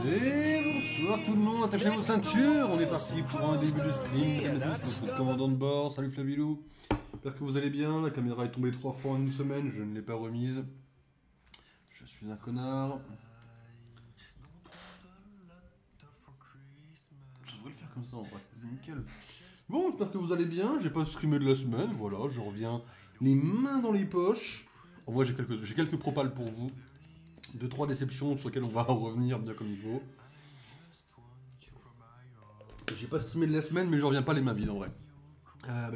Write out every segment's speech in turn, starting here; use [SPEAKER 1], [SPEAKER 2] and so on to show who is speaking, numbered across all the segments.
[SPEAKER 1] Et bonsoir tout le monde, attachez vos ceintures, on est parti pour un début de stream. Notre commandant de bord, salut Flavilou. J'espère que vous allez bien, la caméra est tombée 3 fois en une semaine, je ne l'ai pas remise. Je suis un connard. Je devrais le faire comme ça en vrai, c'est nickel. Bon, j'espère que vous allez bien, j'ai pas streamé de la semaine, voilà, je reviens les mains dans les poches. En vrai, j'ai quelques propales pour vous. 2-3 déceptions sur lesquelles on va revenir bien comme il faut. J'ai pas streamé de la semaine, mais je reviens pas les mains vides en vrai.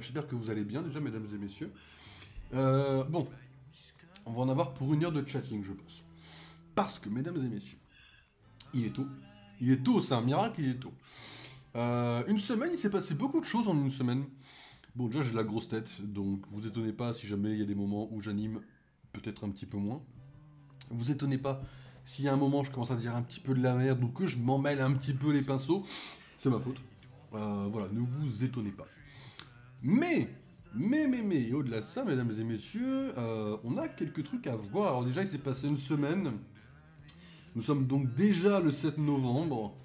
[SPEAKER 1] J'espère que vous allez bien déjà, mesdames et messieurs. Bon, on va en avoir pour 1 heure de chatting, je pense. Parce que, mesdames et messieurs, il est tôt. Il est tôt, c'est un miracle, il est tôt. Une semaine, il s'est passé beaucoup de choses en une semaine. Bon, déjà, j'ai la grosse tête, donc vous étonnez pas si jamais il y a des moments où j'anime peut-être un petit peu moins. Vous étonnez pas s'il y a un moment je commence à dire un petit peu de la merde ou que je m'en mêle un petit peu les pinceaux, c'est ma faute. Voilà, ne vous étonnez pas. Mais, au-delà de ça, mesdames et messieurs, on a quelques trucs à voir. Alors déjà, il s'est passé une semaine. Nous sommes donc déjà le 7 novembre.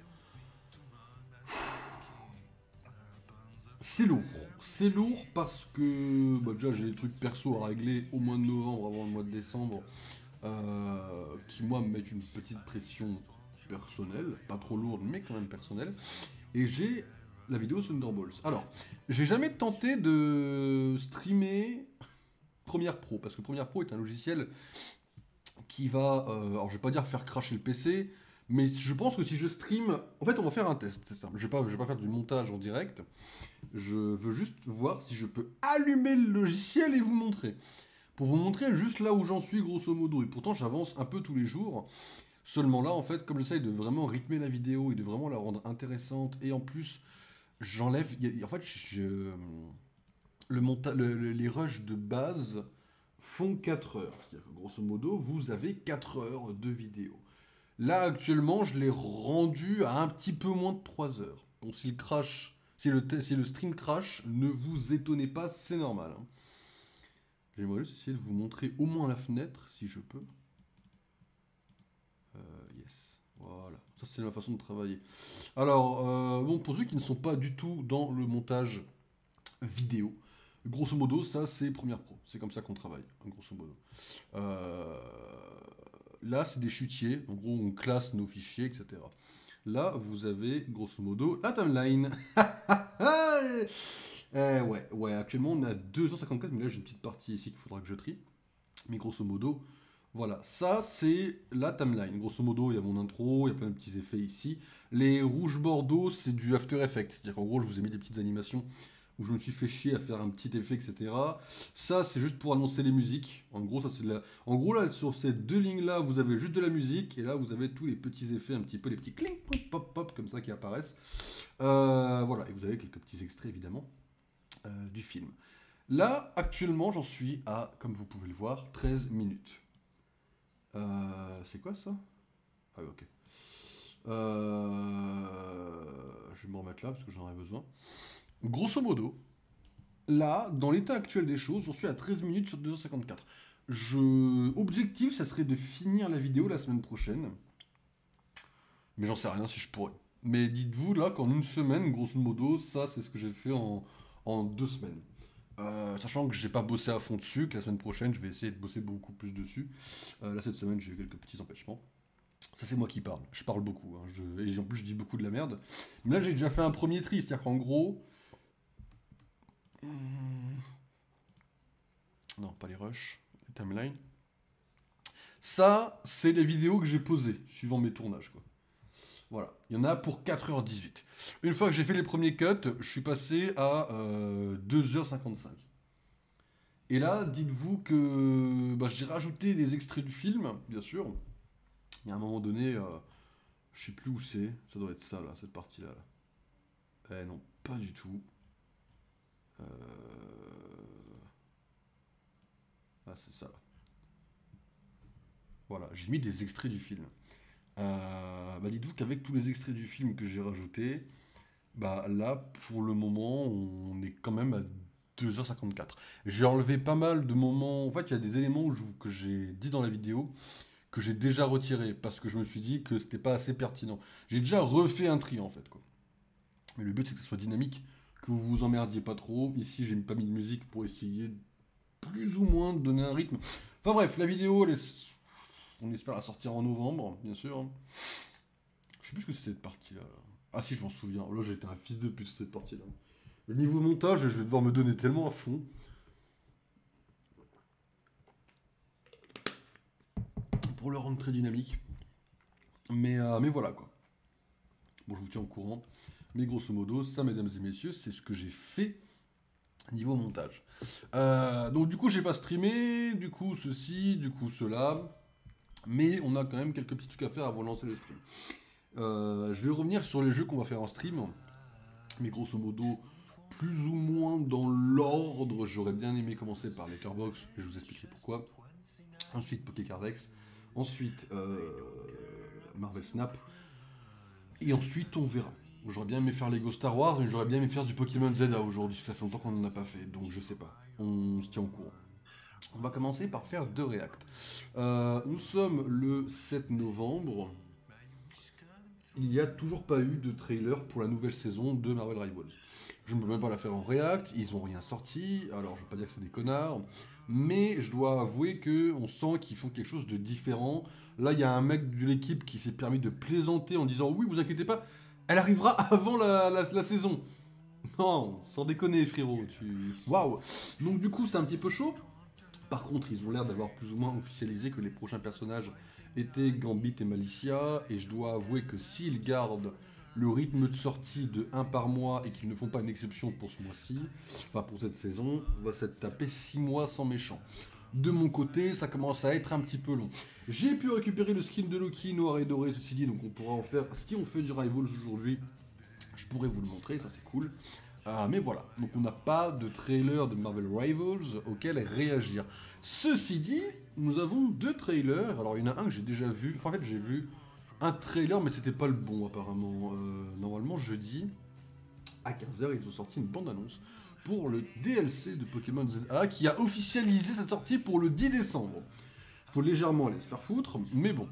[SPEAKER 1] C'est lourd. C'est lourd parce que déjà j'ai des trucs perso à régler au mois de novembre avant le mois de décembre qui moi me mettent une petite pression personnelle, pas trop lourde mais quand même personnelle. Et j'ai la vidéo Thunderbolts. Alors, j'ai jamais tenté de streamer Premiere Pro parce que Premiere Pro est un logiciel qui va, alors je vais pas dire faire cracher le PC, mais je pense que si je stream, en fait on va faire un test, c'est simple. Je vais pas faire du montage en direct. Je veux juste voir si je peux allumer le logiciel et vous montrer. Pour vous montrer juste là où j'en suis grosso modo. Et pourtant j'avance un peu tous les jours. Seulement là en fait, comme j'essaye de vraiment rythmer la vidéo et de vraiment la rendre intéressante. Et en plus, j'enlève... En fait, les rushs de base font 4 heures. C'est-à-dire que grosso modo, vous avez 4 heures de vidéo. Là actuellement, je l'ai rendu à un petit peu moins de 3 heures. Donc s'il crash... Si le stream crash, ne vous étonnez pas, c'est normal. Hein. J'aimerais juste essayer de vous montrer au moins la fenêtre, si je peux. Yes. Voilà. Ça, c'est ma façon de travailler. Alors, bon, pour ceux qui ne sont pas du tout dans le montage vidéo, grosso modo, ça, c'est Premiere Pro. C'est comme ça qu'on travaille, hein, grosso modo. Là, c'est des chutiers. En gros, on classe nos fichiers, etc. Là, vous avez, grosso modo, la timeline. Ouais, actuellement on a 254, mais là j'ai une petite partie ici qu'il faudra que je trie. Mais grosso modo, voilà, ça c'est la timeline. Grosso modo, il y a mon intro, il y a plein de petits effets ici. Les rouges bordeaux, c'est du After Effects. C'est-à-dire qu'en gros, je vous ai mis des petites animations où je me suis fait chier à faire un petit effet, etc. Ça, c'est juste pour annoncer les musiques. En gros, ça c'est la... En gros, là, sur ces 2 lignes-là, vous avez juste de la musique, et là, vous avez tous les petits effets, un petit peu les petits cling, pop, pop, comme ça qui apparaissent. Voilà, et vous avez quelques petits extraits, évidemment, du film. Là, actuellement, j'en suis à, comme vous pouvez le voir, 13 minutes. C'est quoi ça? Ah oui, ok. Je vais me remettre là parce que j'en ai besoin. Grosso modo, là, dans l'état actuel des choses, j'en suis à 13 minutes sur 254. Objectif, ça serait de finir la vidéo la semaine prochaine. Mais j'en sais rien si je pourrais. Mais dites-vous là qu'en une semaine, grosso modo, ça c'est ce que j'ai fait en 2 semaines. Sachant que j'ai pas bossé à fond dessus, que la semaine prochaine je vais essayer de bosser beaucoup plus dessus. Là cette semaine j'ai eu quelques petits empêchements. Ça c'est moi qui parle, je parle beaucoup, hein. Et en plus je dis beaucoup de la merde. Mais là j'ai déjà fait un premier tri, c'est-à-dire qu'en gros... Non, pas les rushs, les timelines. Ça, c'est les vidéos que j'ai posées, suivant mes tournages, quoi. Voilà, il y en a pour 4h18. Une fois que j'ai fait les premiers cuts, je suis passé à 2h55. Et là, dites-vous que j'ai rajouté des extraits du film, bien sûr. Il y a un moment donné, je sais plus où c'est, ça doit être ça là, cette partie-là. Là. Eh non, pas du tout. Ah, c'est ça là. Voilà, j'ai mis des extraits du film. Dites-vous qu'avec tous les extraits du film que j'ai rajoutés, là, pour le moment, on est quand même à 2h54. J'ai enlevé pas mal de moments. En fait, il y a des éléments que j'ai dit dans la vidéo que j'ai déjà retiré parce que je me suis dit que c'était pas assez pertinent. J'ai déjà refait un tri en fait, quoi. Mais le but c'est que ce soit dynamique, que vous vous emmerdiez pas trop. Ici j'ai pas mis de musique pour essayer plus ou moins de donner un rythme. Enfin bref, la vidéo, on espère la sortir en novembre, bien sûr. Je sais plus ce que c'est cette partie-là. Ah si, je m'en souviens. Là, j'étais un fils de pute cette partie-là. Le niveau montage, je vais devoir me donner tellement à fond. Pour le rendre très dynamique. Mais voilà, quoi. Bon, je vous tiens au courant. Mais grosso modo, ça, mesdames et messieurs, c'est ce que j'ai fait niveau montage. Donc du coup, j'ai pas streamé, du coup ceci, du coup cela. Mais on a quand même quelques petits trucs à faire avant de lancer le stream. Je vais revenir sur les jeux qu'on va faire en stream. Mais grosso modo, plus ou moins dans l'ordre. J'aurais bien aimé commencer par Letterboxd, et je vous expliquerai pourquoi. Ensuite Pokécardex. Ensuite Marvel Snap. Et ensuite on verra. J'aurais bien aimé faire Lego Star Wars, mais j'aurais bien aimé faire du Pokémon ZA aujourd'hui, parce que ça fait longtemps qu'on n'en a pas fait, donc je sais pas. On se tient au courant. On va commencer par faire 2 reacts. Nous sommes le 7 novembre. Il n'y a toujours pas eu de trailer pour la nouvelle saison de Marvel Rivals. Je ne peux même pas la faire en react, ils n'ont rien sorti, alors je ne vais pas dire que c'est des connards, mais je dois avouer qu'on sent qu'ils font quelque chose de différent. Là, il y a un mec de l'équipe qui s'est permis de plaisanter en disant « Oui, vous inquiétez pas, elle arrivera avant la saison ». Non, sans déconner frérot, Waouh. Donc du coup, c'est un petit peu chaud. Par contre, ils ont l'air d'avoir plus ou moins officialisé que les prochains personnages étaient Gambit et Malicia, et je dois avouer que s'ils gardent le rythme de sortie de 1 par mois et qu'ils ne font pas une exception pour ce mois-ci, enfin pour cette saison, on va se taper 6 mois sans méchant. De mon côté, ça commence à être un petit peu long. J'ai pu récupérer le skin de Loki noir et doré, ceci dit, donc on pourra en faire... Si on fait du Rivals aujourd'hui, je pourrais vous le montrer, ça c'est cool. Mais voilà, donc on n'a pas de trailer de Marvel Rivals auquel réagir. Ceci dit, nous avons 2 trailers. Alors il y en a un que j'ai déjà vu, enfin en fait j'ai vu un trailer mais c'était pas le bon apparemment. Normalement jeudi, à 15h, ils ont sorti une bande-annonce pour le DLC de Pokémon ZA qui a officialisé sa sortie pour le 10 décembre. Faut légèrement aller se faire foutre, mais bon.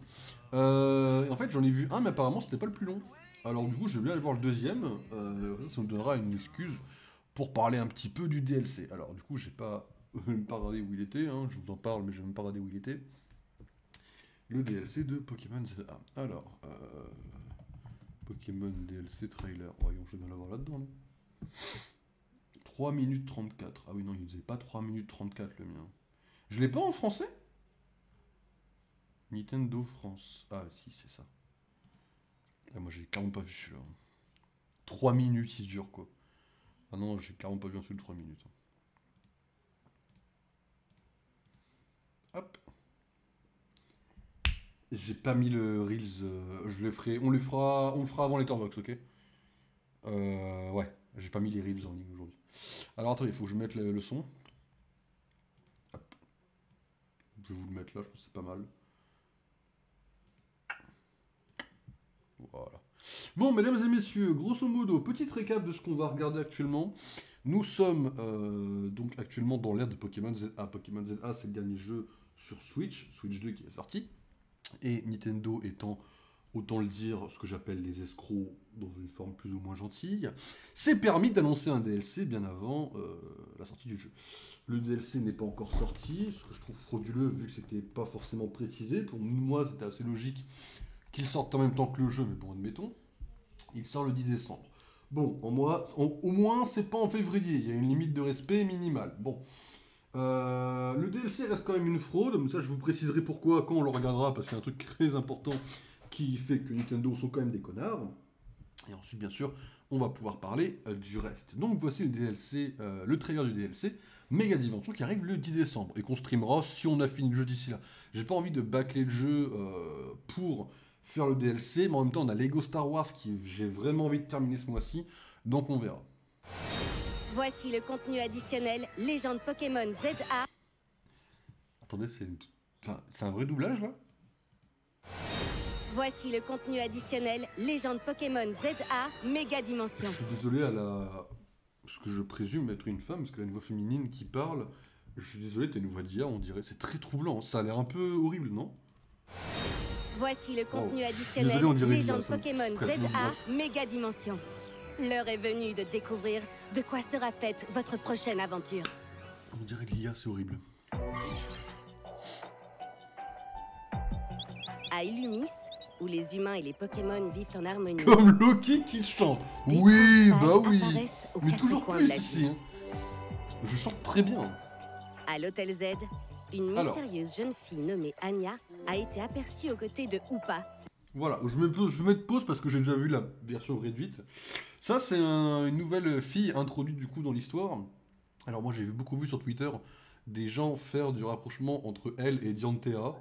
[SPEAKER 1] En fait j'en ai vu un mais apparemment c'était pas le plus long. Alors du coup, je vais bien aller voir le deuxième, ça me donnera une excuse pour parler un petit peu du DLC. Alors du coup, j'ai pas même pas regardé où il était, hein, je vous en parle, mais je n'ai même pas regardé où il était. Le DLC de Pokémon ZA. Alors, Pokémon DLC trailer, voyons, je vais bien l'avoir là-dedans. 3 minutes 34, ah oui non, il faisait pas 3 minutes 34 le mien. Je l'ai pas en français? Nintendo France, ah si, c'est ça. Ah, moi j'ai clairement pas vu celui-là. 3 minutes il dure quoi. Ah non, j'ai clairement pas vu un seul de 3 minutes. Hop. J'ai pas mis le Reels, je le ferai. On le fera avant Letterboxd, ok. Ouais, j'ai pas mis les Reels en ligne aujourd'hui. Alors attendez, il faut que je mette le son. Hop. Je vais vous le mettre là, je pense que c'est pas mal. Voilà. Bon, mesdames et messieurs, grosso modo, petite récap de ce qu'on va regarder actuellement. Nous sommes donc actuellement dans l'ère de Pokémon ZA. Pokémon ZA, c'est le dernier jeu sur Switch, Switch 2 qui est sorti. Et Nintendo étant, autant le dire, ce que j'appelle les escrocs dans une forme plus ou moins gentille, s'est permis d'annoncer un DLC bien avant la sortie du jeu. Le DLC n'est pas encore sorti, ce que je trouve frauduleux vu que c'était pas forcément précisé. Pour moi, c'était assez logique qu'il sorte en même temps que le jeu, mais bon, admettons. Il sort le 10 décembre. Bon, au moins, c'est pas en février. Il y a une limite de respect minimale. Bon. Le DLC reste quand même une fraude. Mais ça, je vous préciserai pourquoi quand on le regardera. Parce qu'il y a un truc très important qui fait que Nintendo sont quand même des connards. Et ensuite, bien sûr, on va pouvoir parler du reste. Donc, voici le DLC, le trailer du DLC. Mega Dimension qui arrive le 10 décembre. Et qu'on streamera si on a fini le jeu d'ici là. J'ai pas envie de bâcler le jeu pour faire le DLC, mais en même temps on a Lego Star Wars qui j'ai vraiment envie de terminer ce mois-ci, donc on verra.
[SPEAKER 2] Voici le contenu additionnel Légende Pokémon ZA.
[SPEAKER 1] Attendez, c'est un vrai doublage là?
[SPEAKER 2] Voici le contenu additionnel Légende Pokémon ZA Méga Dimension.
[SPEAKER 1] Je suis désolé ce que je présume être une femme, parce qu'elle a une voix féminine qui parle. Je suis désolé, t'as une voix d'IA, on dirait. C'est très troublant, ça a l'air un peu horrible, non?
[SPEAKER 2] Voici le contenu
[SPEAKER 1] Oh.
[SPEAKER 2] additionnel
[SPEAKER 1] Désolé, on dirait une
[SPEAKER 2] Légende
[SPEAKER 1] glace, hein.
[SPEAKER 2] Pokémon
[SPEAKER 1] Très bien,
[SPEAKER 2] ZA
[SPEAKER 1] bref.
[SPEAKER 2] Méga Dimension. L'heure est venue de découvrir de quoi sera faite votre prochaine aventure.
[SPEAKER 1] On dirait de l'IA, c'est horrible.
[SPEAKER 2] À Illumis, où les humains et les Pokémon vivent en harmonie,
[SPEAKER 1] Comme Loki qui chante.
[SPEAKER 2] des
[SPEAKER 1] Oui,
[SPEAKER 2] transferts
[SPEAKER 1] bah oui.
[SPEAKER 2] apparaissent aux
[SPEAKER 1] Mais
[SPEAKER 2] quatre
[SPEAKER 1] toujours
[SPEAKER 2] coins de
[SPEAKER 1] plus
[SPEAKER 2] la
[SPEAKER 1] ici.
[SPEAKER 2] ville.
[SPEAKER 1] Hein. Je chante très bien.
[SPEAKER 2] À l'Hôtel Z, une
[SPEAKER 1] Alors.
[SPEAKER 2] mystérieuse jeune fille nommée Anya a été aperçue aux côtés de Hoopa.
[SPEAKER 1] Voilà, je vais mettre pause parce que j'ai déjà vu la version réduite. Ça, c'est une nouvelle fille introduite du coup dans l'histoire. Alors moi, j'ai beaucoup vu sur Twitter des gens faire du rapprochement entre elle et Dianthea.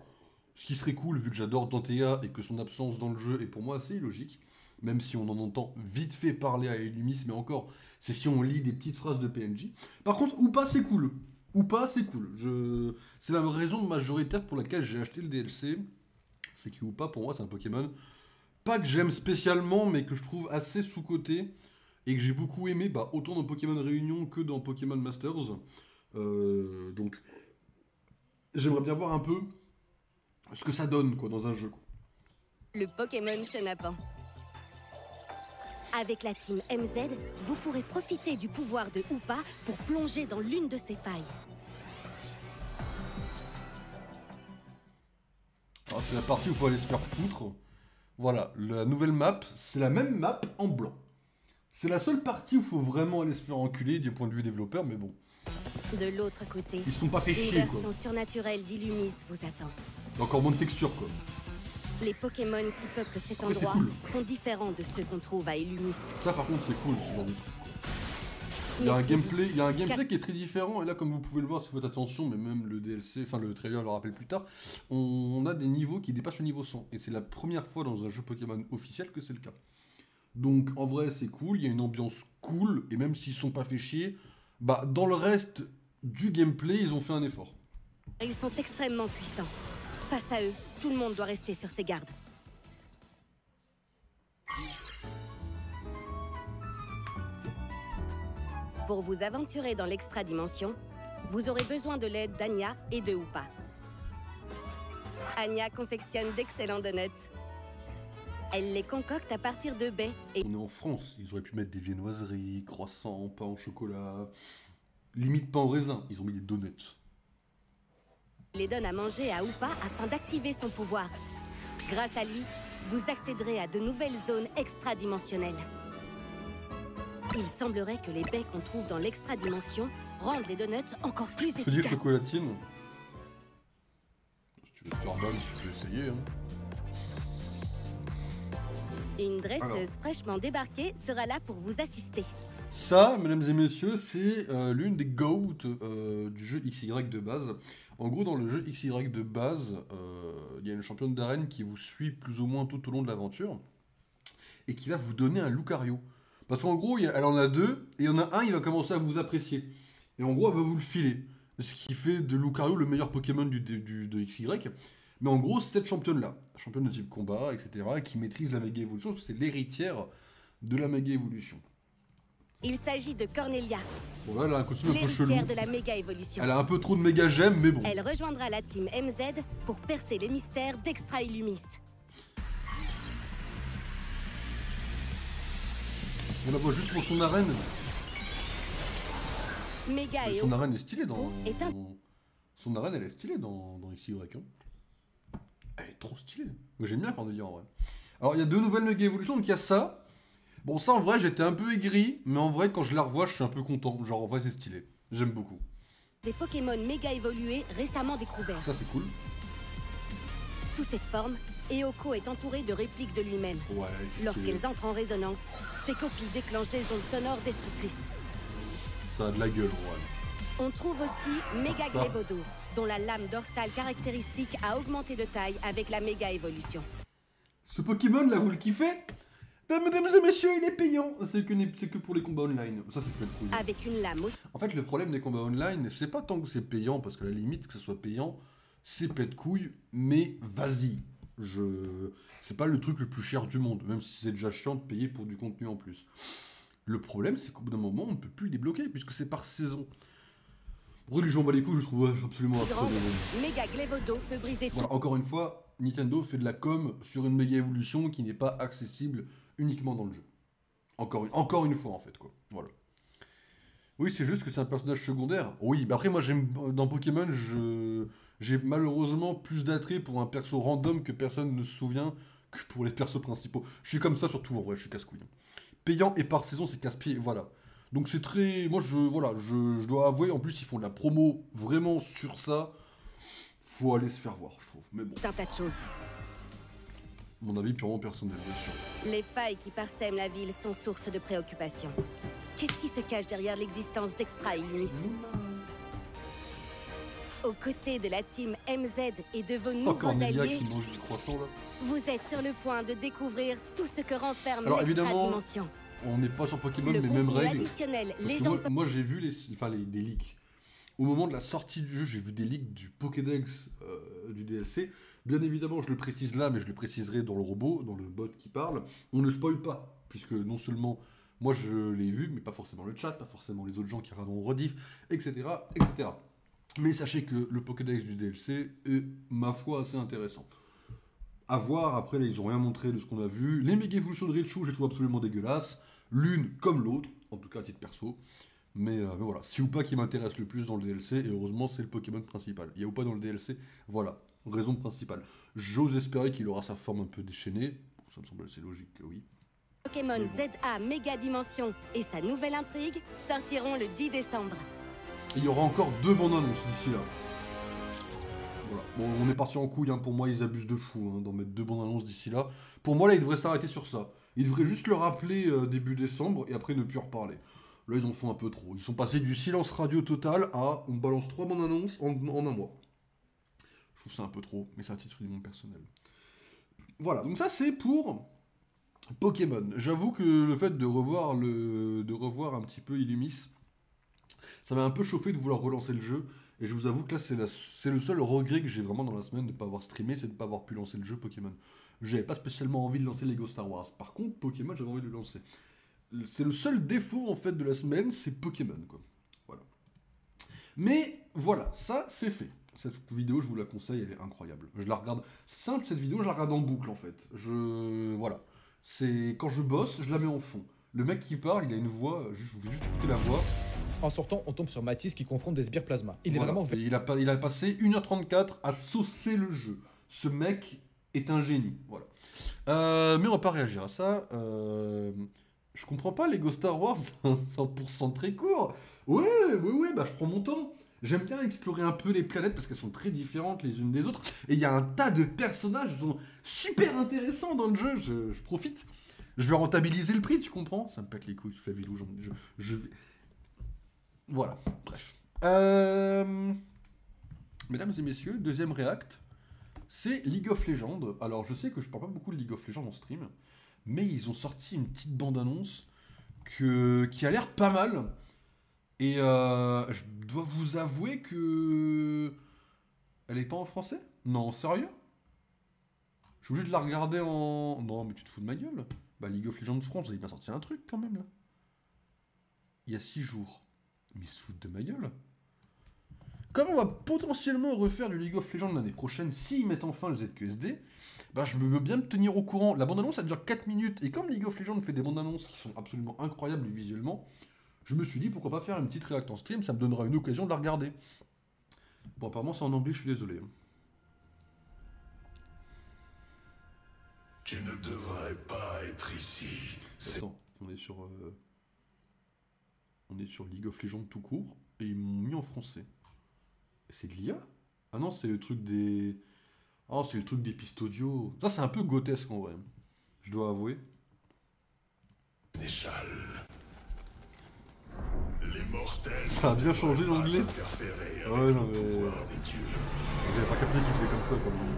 [SPEAKER 1] Ce qui serait cool vu que j'adore Dianthea et que son absence dans le jeu est pour moi assez illogique. Même si on en entend vite fait parler à Illumis, mais encore, c'est si on lit des petites phrases de PNJ. Par contre, Hoopa, c'est cool. Hoopa, c'est cool. C'est la raison majoritaire pour laquelle j'ai acheté le DLC. C'est que Hoopa, pour moi, c'est un Pokémon, pas que j'aime spécialement, mais que je trouve assez sous-coté, et que j'ai beaucoup aimé, bah, autant dans Pokémon Réunion que dans Pokémon Masters. Donc, j'aimerais bien voir un peu ce que ça donne, quoi, dans un jeu, quoi.
[SPEAKER 2] Le Pokémon Chenapan. Avec la team MZ, vous pourrez profiter du pouvoir de Hoopa pour plonger dans l'une de ses failles.
[SPEAKER 1] Alors, c'est la partie où il faut aller se faire foutre. Voilà, la nouvelle map, c'est la même map en blanc. C'est la seule partie où il faut vraiment aller se faire enculer du point de vue développeur, mais bon,
[SPEAKER 2] De l'autre côté,
[SPEAKER 1] ils se sont pas fait
[SPEAKER 2] une
[SPEAKER 1] chier, quoi.
[SPEAKER 2] version surnaturelle d'Illumis vous attend.
[SPEAKER 1] Il y a encore moins de texture, quoi.
[SPEAKER 2] Les Pokémon qui peuplent cet
[SPEAKER 1] Après, c'est
[SPEAKER 2] endroit
[SPEAKER 1] cool.
[SPEAKER 2] sont différents de ceux qu'on trouve à Illumis.
[SPEAKER 1] Ça, par contre, c'est cool, ce genre de truc. Il y a un gameplay qui est très différent, et là, comme vous pouvez le voir si vous faites attention, mais même le DLC, enfin le trailer le rappelle plus tard, on a des niveaux qui dépassent le niveau 100. Et c'est la première fois dans un jeu Pokémon officiel que c'est le cas. Donc en vrai, c'est cool, il y a une ambiance cool, et même s'ils sont pas fait chier, bah dans le reste du gameplay, ils ont fait un effort.
[SPEAKER 2] Ils sont extrêmement puissants. Face à eux, tout le monde doit rester sur ses gardes. Pour vous aventurer dans l'extra-dimension, vous aurez besoin de l'aide d'Anya et de Hoopa. Anya confectionne d'excellents donuts. Elle les concocte à partir de baies et
[SPEAKER 1] On est en France, ils auraient pu mettre des viennoiseries, croissants, pain au chocolat, limite pain au raisin, ils ont mis des donuts.
[SPEAKER 2] les donne à manger à Hoopa afin d'activer son pouvoir. Grâce à lui, vous accéderez à de nouvelles zones extra-dimensionnelles. Il semblerait que les baies qu'on trouve dans l'extra-dimension rendent les donuts encore plus
[SPEAKER 1] Je peux dire
[SPEAKER 2] efficaces.
[SPEAKER 1] chocolatine. Si tu veux te faire mal, tu peux essayer. Hein.
[SPEAKER 2] Une dresseuse
[SPEAKER 1] Alors.
[SPEAKER 2] fraîchement débarquée sera là pour vous assister.
[SPEAKER 1] Ça, mesdames et messieurs, c'est l'une des GOAT du jeu XY de base. En gros, dans le jeu XY de base, il y a une championne d'arène qui vous suit plus ou moins tout au long de l'aventure et qui va vous donner un Lucario. Parce qu'en gros, elle en a deux, et il y en a un, il va commencer à vous apprécier. Et en gros, elle va vous le filer. Ce qui fait de Lucario le meilleur Pokémon de XY. Mais en gros, cette championne-là, championne de type combat, etc., qui maîtrise la méga évolution, parce que c'est l'héritière de la méga évolution.
[SPEAKER 2] Il s'agit de Cornelia,
[SPEAKER 1] Bon, là, elle a un costume un peu chelou.
[SPEAKER 2] l'héritière de la méga évolution.
[SPEAKER 1] Elle a un peu trop de méga gemmes, mais bon.
[SPEAKER 2] Elle rejoindra la team MZ pour percer les mystères d'Extra Illumis.
[SPEAKER 1] On la voit juste pour son arène.
[SPEAKER 2] Méga
[SPEAKER 1] Mais
[SPEAKER 2] et
[SPEAKER 1] son arène est stylée
[SPEAKER 2] est un-
[SPEAKER 1] Son arène, elle est stylée dans XY. Hein. Elle est trop stylée. Moi, j'aime bien Cornelia en vrai. Alors, il y a deux nouvelles méga évolutions. Donc, il y a ça. Bon, ça en vrai, j'étais un peu aigri. Mais en vrai, quand je la revois, je suis un peu content. Genre, en vrai, c'est stylé. J'aime beaucoup.
[SPEAKER 2] des Pokémon méga évolués récemment découverts.
[SPEAKER 1] Ça, c'est cool.
[SPEAKER 2] Sous cette forme, Eoko est entouré de répliques de lui-même.
[SPEAKER 1] Ouais, c'est stylé.
[SPEAKER 2] Lorsqu'elles entrent en résonance, ces copies déclenchent des ondes sonores destructrices.
[SPEAKER 1] Ça a de la gueule, ouais.
[SPEAKER 2] On trouve aussi Méga
[SPEAKER 1] Ça.
[SPEAKER 2] Glévodo, dont la lame dorsale caractéristique a augmenté de taille avec la méga évolution.
[SPEAKER 1] Ce Pokémon là, vous le kiffez? Ben, mesdames et messieurs, il est payant. C'est que pour les combats online. Ça, c'est peut-être cool.
[SPEAKER 2] Avec une lame aussi.
[SPEAKER 1] En fait, le problème des combats online, c'est pas tant que c'est payant, parce que la limite que ce soit payant, c'est pète couille, mais vas-y. C'est pas le truc le plus cher du monde, même si c'est déjà chiant de payer pour du contenu en plus. Le problème, c'est qu'au bout d'un moment, on ne peut plus le débloquer, puisque c'est par saison. Religion bas les couilles, je trouve absolument
[SPEAKER 2] Grande,
[SPEAKER 1] absurde.
[SPEAKER 2] Méga Glévodo peut briser tout.
[SPEAKER 1] Voilà, encore une fois, Nintendo fait de la com sur une méga évolution qui n'est pas accessible uniquement dans le jeu. Encore une fois, en fait, quoi. Voilà. Oui, c'est juste que c'est un personnage secondaire. Oui, bah après, moi, dans Pokémon, j'ai malheureusement plus d'attrait pour un perso random que personne ne se souvient que pour les persos principaux. Je suis comme ça sur tout, en vrai, je suis casse-couille. Payant et par saison, c'est casse-pied, voilà. Donc c'est très... Moi, je dois avouer, en plus, ils font de la promo vraiment sur ça. Faut aller se faire voir, je trouve. Mais bon.
[SPEAKER 2] Un tas de choses.
[SPEAKER 1] Mon avis purement personnel, bien sûr.
[SPEAKER 2] Les failles qui parsèment la ville sont source de préoccupation. Qu'est-ce qui se cache derrière l'existence d'Extra Illumis? Aux côtés de la team MZ et de vos nouveaux
[SPEAKER 1] Cornelia
[SPEAKER 2] alliés,
[SPEAKER 1] qui mange du croissant, là.
[SPEAKER 2] vous êtes sur le point de découvrir tout ce que renferme
[SPEAKER 1] Alors, évidemment,
[SPEAKER 2] l'extra-dimension.
[SPEAKER 1] On n'est pas sur Pokémon,
[SPEAKER 2] Le
[SPEAKER 1] mais même
[SPEAKER 2] contenu
[SPEAKER 1] règles.
[SPEAKER 2] additionnel,
[SPEAKER 1] Parce que
[SPEAKER 2] légende...
[SPEAKER 1] moi j'ai vu des leaks. Au moment de la sortie du jeu, j'ai vu des leaks du Pokédex du DLC. Bien évidemment, je le précise là, mais je le préciserai dans le robot, dans le bot qui parle. On ne spoil pas, puisque non seulement moi je l'ai vu, mais pas forcément le chat, pas forcément les autres gens qui regardent en rediff, etc., etc. Mais sachez que le Pokédex du DLC est, ma foi, assez intéressant. À voir, après, là, ils ont rien montré de ce qu'on a vu. Les méga évolutions de Raichu, je les trouve absolument dégueulasses. L'une comme l'autre, en tout cas à titre perso. Mais voilà, si ou pas qui m'intéresse le plus dans le DLC, et heureusement c'est le Pokémon principal. Il y a ou pas dans le DLC, voilà, raison principale. J'ose espérer qu'il aura sa forme un peu déchaînée. Bon, ça me semble assez logique que oui.
[SPEAKER 2] Pokémon ZA Méga Dimension et sa nouvelle intrigue sortiront le 10 décembre.
[SPEAKER 1] Et il y aura encore 2 bandes annonces d'ici là. Voilà. Bon, on est parti en couille, hein. Pour moi ils abusent de fou hein, d'en mettre 2 bandes annonces d'ici là. Pour moi là ils devraient s'arrêter sur ça. Ils devraient juste le rappeler début décembre et après ne plus en reparler. Là, ils en font un peu trop. Ils sont passés du silence radio total à on balance 3 bandes annonces en un mois. Je trouve ça un peu trop, mais c'est un titre du monde personnel. Voilà, donc ça c'est pour Pokémon. J'avoue que le fait de revoir un petit peu Illumis, ça m'a un peu chauffé de vouloir relancer le jeu. Et je vous avoue que là, c'est le seul regret que j'ai vraiment dans la semaine de ne pas avoir streamé, c'est de ne pas avoir pu lancer le jeu Pokémon. J'avais pas spécialement envie de lancer Lego Star Wars. Par contre, Pokémon, j'avais envie de le lancer. C'est le seul défaut en fait de la semaine, c'est Pokémon quoi. Voilà. Mais voilà, ça c'est fait. Cette vidéo, je vous la conseille, elle est incroyable. Je la regarde simple cette vidéo, je la regarde en boucle en fait. Voilà. C'est quand je bosse, je la mets en fond. Le mec qui parle, il a une voix, je vous fais juste écouter la voix.
[SPEAKER 3] En sortant, on tombe sur Mathis qui confronte des sbires plasma. Il est
[SPEAKER 1] Voilà.
[SPEAKER 3] vraiment...
[SPEAKER 1] Il a passé 1h34 à saucer le jeu. Ce mec est un génie. Voilà. Mais on va pas réagir à ça. Je comprends pas, Lego Star Wars, 100% très court. Ouais, bah je prends mon temps. J'aime bien explorer un peu les planètes parce qu'elles sont très différentes les unes des autres. Et il y a un tas de personnages super intéressants dans le jeu. Je profite. Je vais rentabiliser le prix, tu comprends? Ça me pète les couilles, Flavilou. Je vais... Voilà, bref. Mesdames et messieurs, deuxième react, c'est League of Legends. Alors, je sais que je parle pas beaucoup de League of Legends en stream, mais ils ont sorti une petite bande-annonce qui a l'air pas mal. Et je dois vous avouer que... Elle est pas en français? Non, sérieux? Je suis obligé de la regarder en... Non, mais tu te fous de ma gueule. Bah, League of Legends France, vous avez bien sorti un truc quand même, là. Il y a 6 jours. Mais ils se foutent de ma gueule. Comme on va potentiellement refaire du League of Legends l'année prochaine, s'ils mettent enfin le ZQSD, bah je me veux bien me tenir au courant. La bande-annonce, elle dure 4 minutes, et comme League of Legends fait des bandes-annonces qui sont absolument incroyables visuellement, je me suis dit pourquoi pas faire une petite réact en stream, ça me donnera une occasion de la regarder. Bon, apparemment c'est en anglais, je suis désolé.
[SPEAKER 4] Tu ne devrais pas être ici.
[SPEAKER 1] Attends, on est sur League of Legends tout court, et ils m'ont mis en français. C'est de l'IA? Ah non, c'est le truc des... Oh, c'est le truc des pistes audio. Ça, c'est un peu grotesque, en vrai. Je dois avouer.
[SPEAKER 4] Néchal. Les mortels...
[SPEAKER 1] Ça a bien changé, l'anglais. Ouais, non, mais...
[SPEAKER 4] des dieux.
[SPEAKER 1] J'avais pas capté qu'il faisait comme ça, quand même.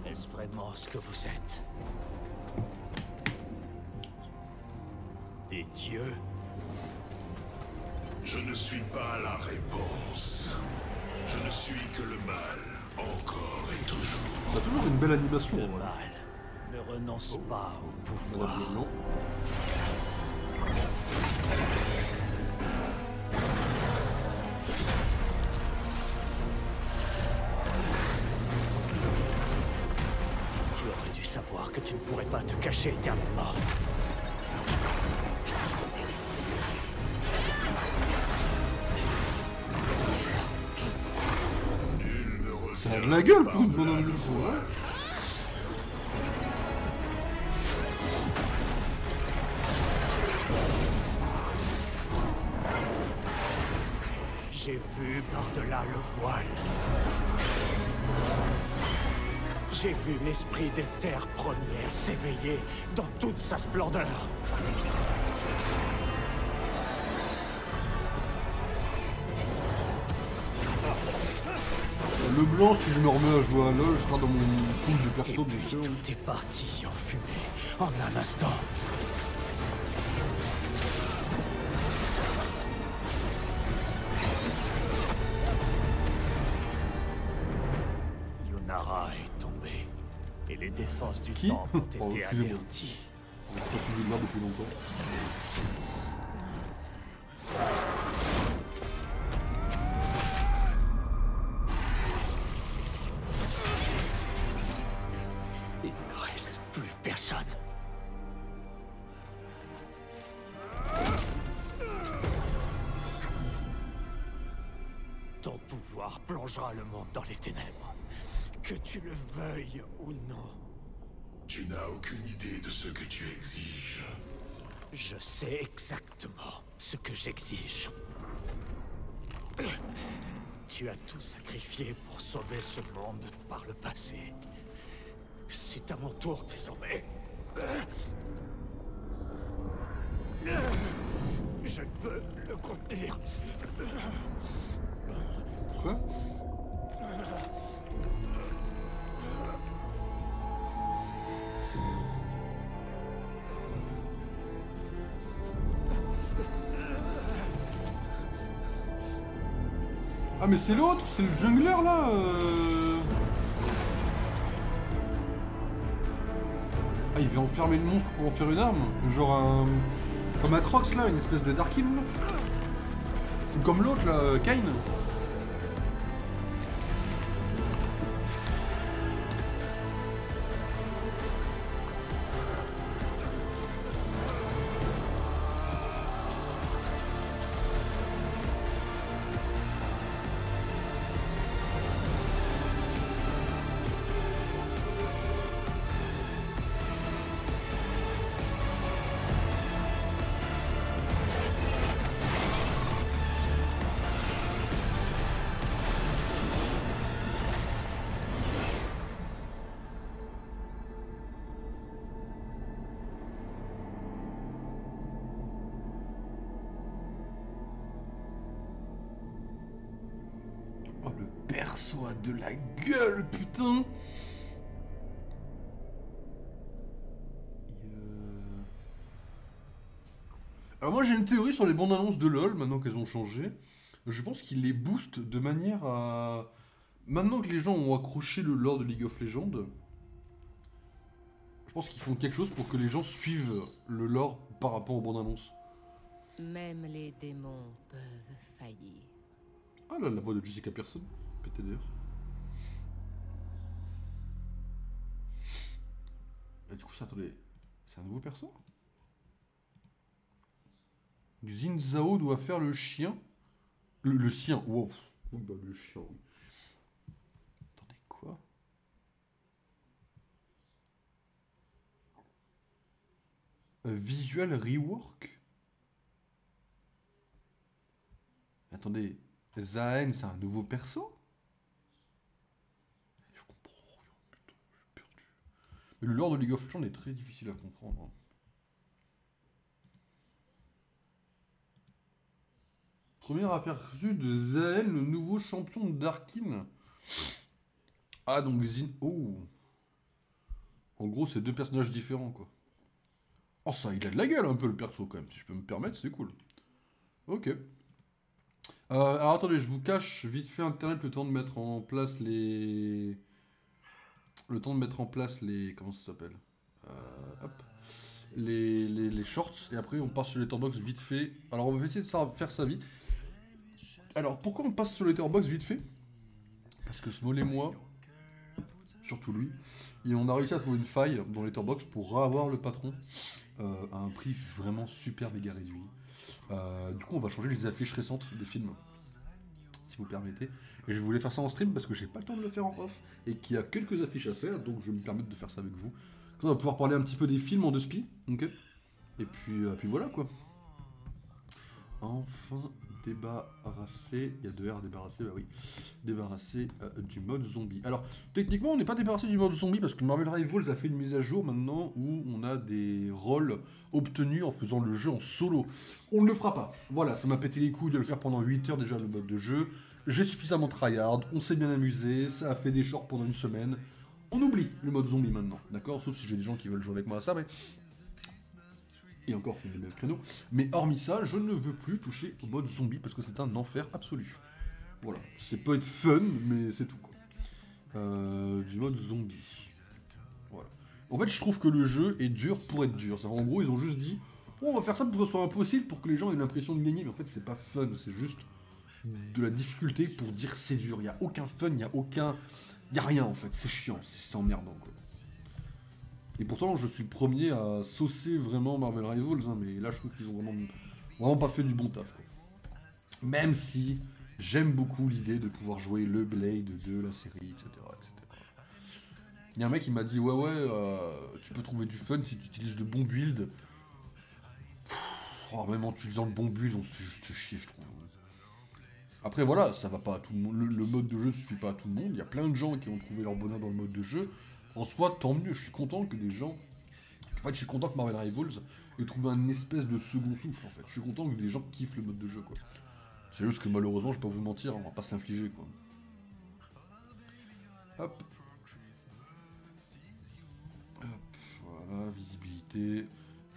[SPEAKER 5] Est-ce vraiment ce que vous êtes? Des dieux?
[SPEAKER 4] Je ne suis pas la réponse. Je ne suis que le mal, encore et toujours.
[SPEAKER 1] Ça a toujours une belle animation,
[SPEAKER 5] Le
[SPEAKER 1] en vrai.
[SPEAKER 5] mal ne renonce pas au
[SPEAKER 1] Madame
[SPEAKER 5] pouvoir.
[SPEAKER 1] Leblanc.
[SPEAKER 5] savoir que tu ne pourrais pas te cacher éternellement.
[SPEAKER 1] Ça a de la gueule pour une bonne de fou, hein.
[SPEAKER 5] J'ai vu par-delà le voile. J'ai vu l'esprit des terres premières s'éveiller dans toute sa splendeur.
[SPEAKER 1] Le blanc, si je me remets à jouer à LoL, sera dans mon pool de
[SPEAKER 5] Et
[SPEAKER 1] perso, bien
[SPEAKER 5] puis
[SPEAKER 1] sûr.
[SPEAKER 5] tout est parti en fumée, en un instant. Yunara est tombée. Et les défenses du
[SPEAKER 1] Qui
[SPEAKER 5] temple ont
[SPEAKER 1] Oh,
[SPEAKER 5] été
[SPEAKER 1] excusez-moi.
[SPEAKER 5] anéanties.
[SPEAKER 1] J'ai pas suivi l'heure depuis longtemps.
[SPEAKER 5] Il ne reste plus personne. Ton pouvoir plongera le monde dans les ténèbres. Que tu le veuilles ou non.
[SPEAKER 4] Tu n'as aucune idée de ce que tu exiges.
[SPEAKER 5] Je sais exactement ce que j'exige. Tu as tout sacrifié pour sauver ce monde par le passé. C'est à mon tour désormais. Je ne peux le contenir.
[SPEAKER 1] Quoi? Ah mais c'est l'autre, c'est le jungler là Ah il veut enfermer le monstre pour en faire une arme. Genre un... Comme Atrox là, une espèce de Darkin là. Ou comme l'autre là, Kayn. Oh, le perso a de la gueule, putain! Alors moi j'ai une théorie sur les bandes annonces de LoL, maintenant qu'elles ont changé. Je pense qu'ils les boostent de manière à... Maintenant que les gens ont accroché le lore de League of Legends, je pense qu'ils font quelque chose pour que les gens suivent le lore par rapport aux bandes annonces.
[SPEAKER 6] Même les démons peuvent faillir.
[SPEAKER 1] Ah là, la voix de Jessica Pearson, PTDR. Et du coup, ça, attendez, c'est un nouveau perso? Xin Zhao doit faire le chien. Le sien, wow. Oui, bah le chien, oui. Attendez, quoi? Visual rework? Attendez, Zaen, c'est un nouveau perso? Je comprends rien, putain, je suis perdu. Mais le lore de League of Legends est très difficile à comprendre. Premier aperçu de Zael, le nouveau champion de Darkin. Ah, donc Zin... Oh. En gros, c'est deux personnages différents, quoi. Oh, ça, il a de la gueule, un peu, le perso, quand même. Si je peux me permettre, c'est cool. Ok. Alors, attendez, je vous cache vite fait Internet le temps de mettre en place les... Le temps de mettre en place les... Comment ça s'appelle hop. Les shorts. Et après, on part sur les Letterboxd vite fait. Alors, on va essayer de faire ça vite. Alors, pourquoi on passe sur les Letterboxd vite fait? Parce que Small et moi, surtout lui, Et on a réussi à trouver une faille dans Letterboxd pour avoir le patron à un prix vraiment super méga réduit. Du coup, on va changer les affiches récentes des films, si vous permettez. Et je voulais faire ça en stream parce que j'ai pas le temps de le faire en off et qu'il y a quelques affiches à faire, donc je vais me permettre de faire ça avec vous. On va pouvoir parler un petit peu des films en 2 ok. Et puis voilà quoi. Enfin débarrassé, il y a 2 R débarrassé, bah oui, débarrassé du mode zombie. Alors techniquement on n'est pas débarrassé du mode zombie parce que Marvel Rivals a fait une mise à jour maintenant où on a des rôles obtenus en faisant le jeu en solo. On ne le fera pas, voilà, ça m'a pété les couilles de le faire pendant 8 heures déjà le mode de jeu. J'ai suffisamment tryhard, on s'est bien amusé, ça a fait des shorts pendant une semaine. On oublie le mode zombie maintenant, d'accord? Sauf si j'ai des gens qui veulent jouer avec moi à ça, mais... Et encore, on est le même créneau. Mais hormis ça, je ne veux plus toucher au mode zombie parce que c'est un enfer absolu. Voilà, c'est peut être fun, mais c'est tout quoi. Du mode zombie. Voilà. En fait, je trouve que le jeu est dur pour être dur. En gros, ils ont juste dit, oh, on va faire ça pour que ce soit impossible, pour que les gens aient l'impression de gagner. Mais en fait, c'est pas fun, c'est juste de la difficulté pour dire c'est dur. Il n'y a aucun fun, il n'y a aucun... Il n'y a rien en fait, c'est chiant, c'est emmerdant quoi. Et pourtant, je suis le premier à saucer vraiment Marvel Rivals, hein, mais là, je trouve qu'ils ont vraiment pas fait du bon taf. Quoi. Même si j'aime beaucoup l'idée de pouvoir jouer le Blade de la série, etc. etc. Il y a un mec qui m'a dit, ouais, tu peux trouver du fun si tu utilises le bon build. Même en utilisant le bon build, on se fait juste chier, je trouve. Après, voilà, ça va pas à tout le monde. Le mode de jeu suffit pas à tout le monde. Il y a plein de gens qui ont trouvé leur bonheur dans le mode de jeu. En soi, tant mieux, je suis content que des gens... En fait, je suis content que Marvel Rivals ait trouvé un espèce de second souffle, en fait. Je suis content que des gens kiffent le mode de jeu, quoi. C'est juste que malheureusement, je vais pas vous mentir, on va pas se l'infliger, quoi. Hop. Hop, voilà, visibilité.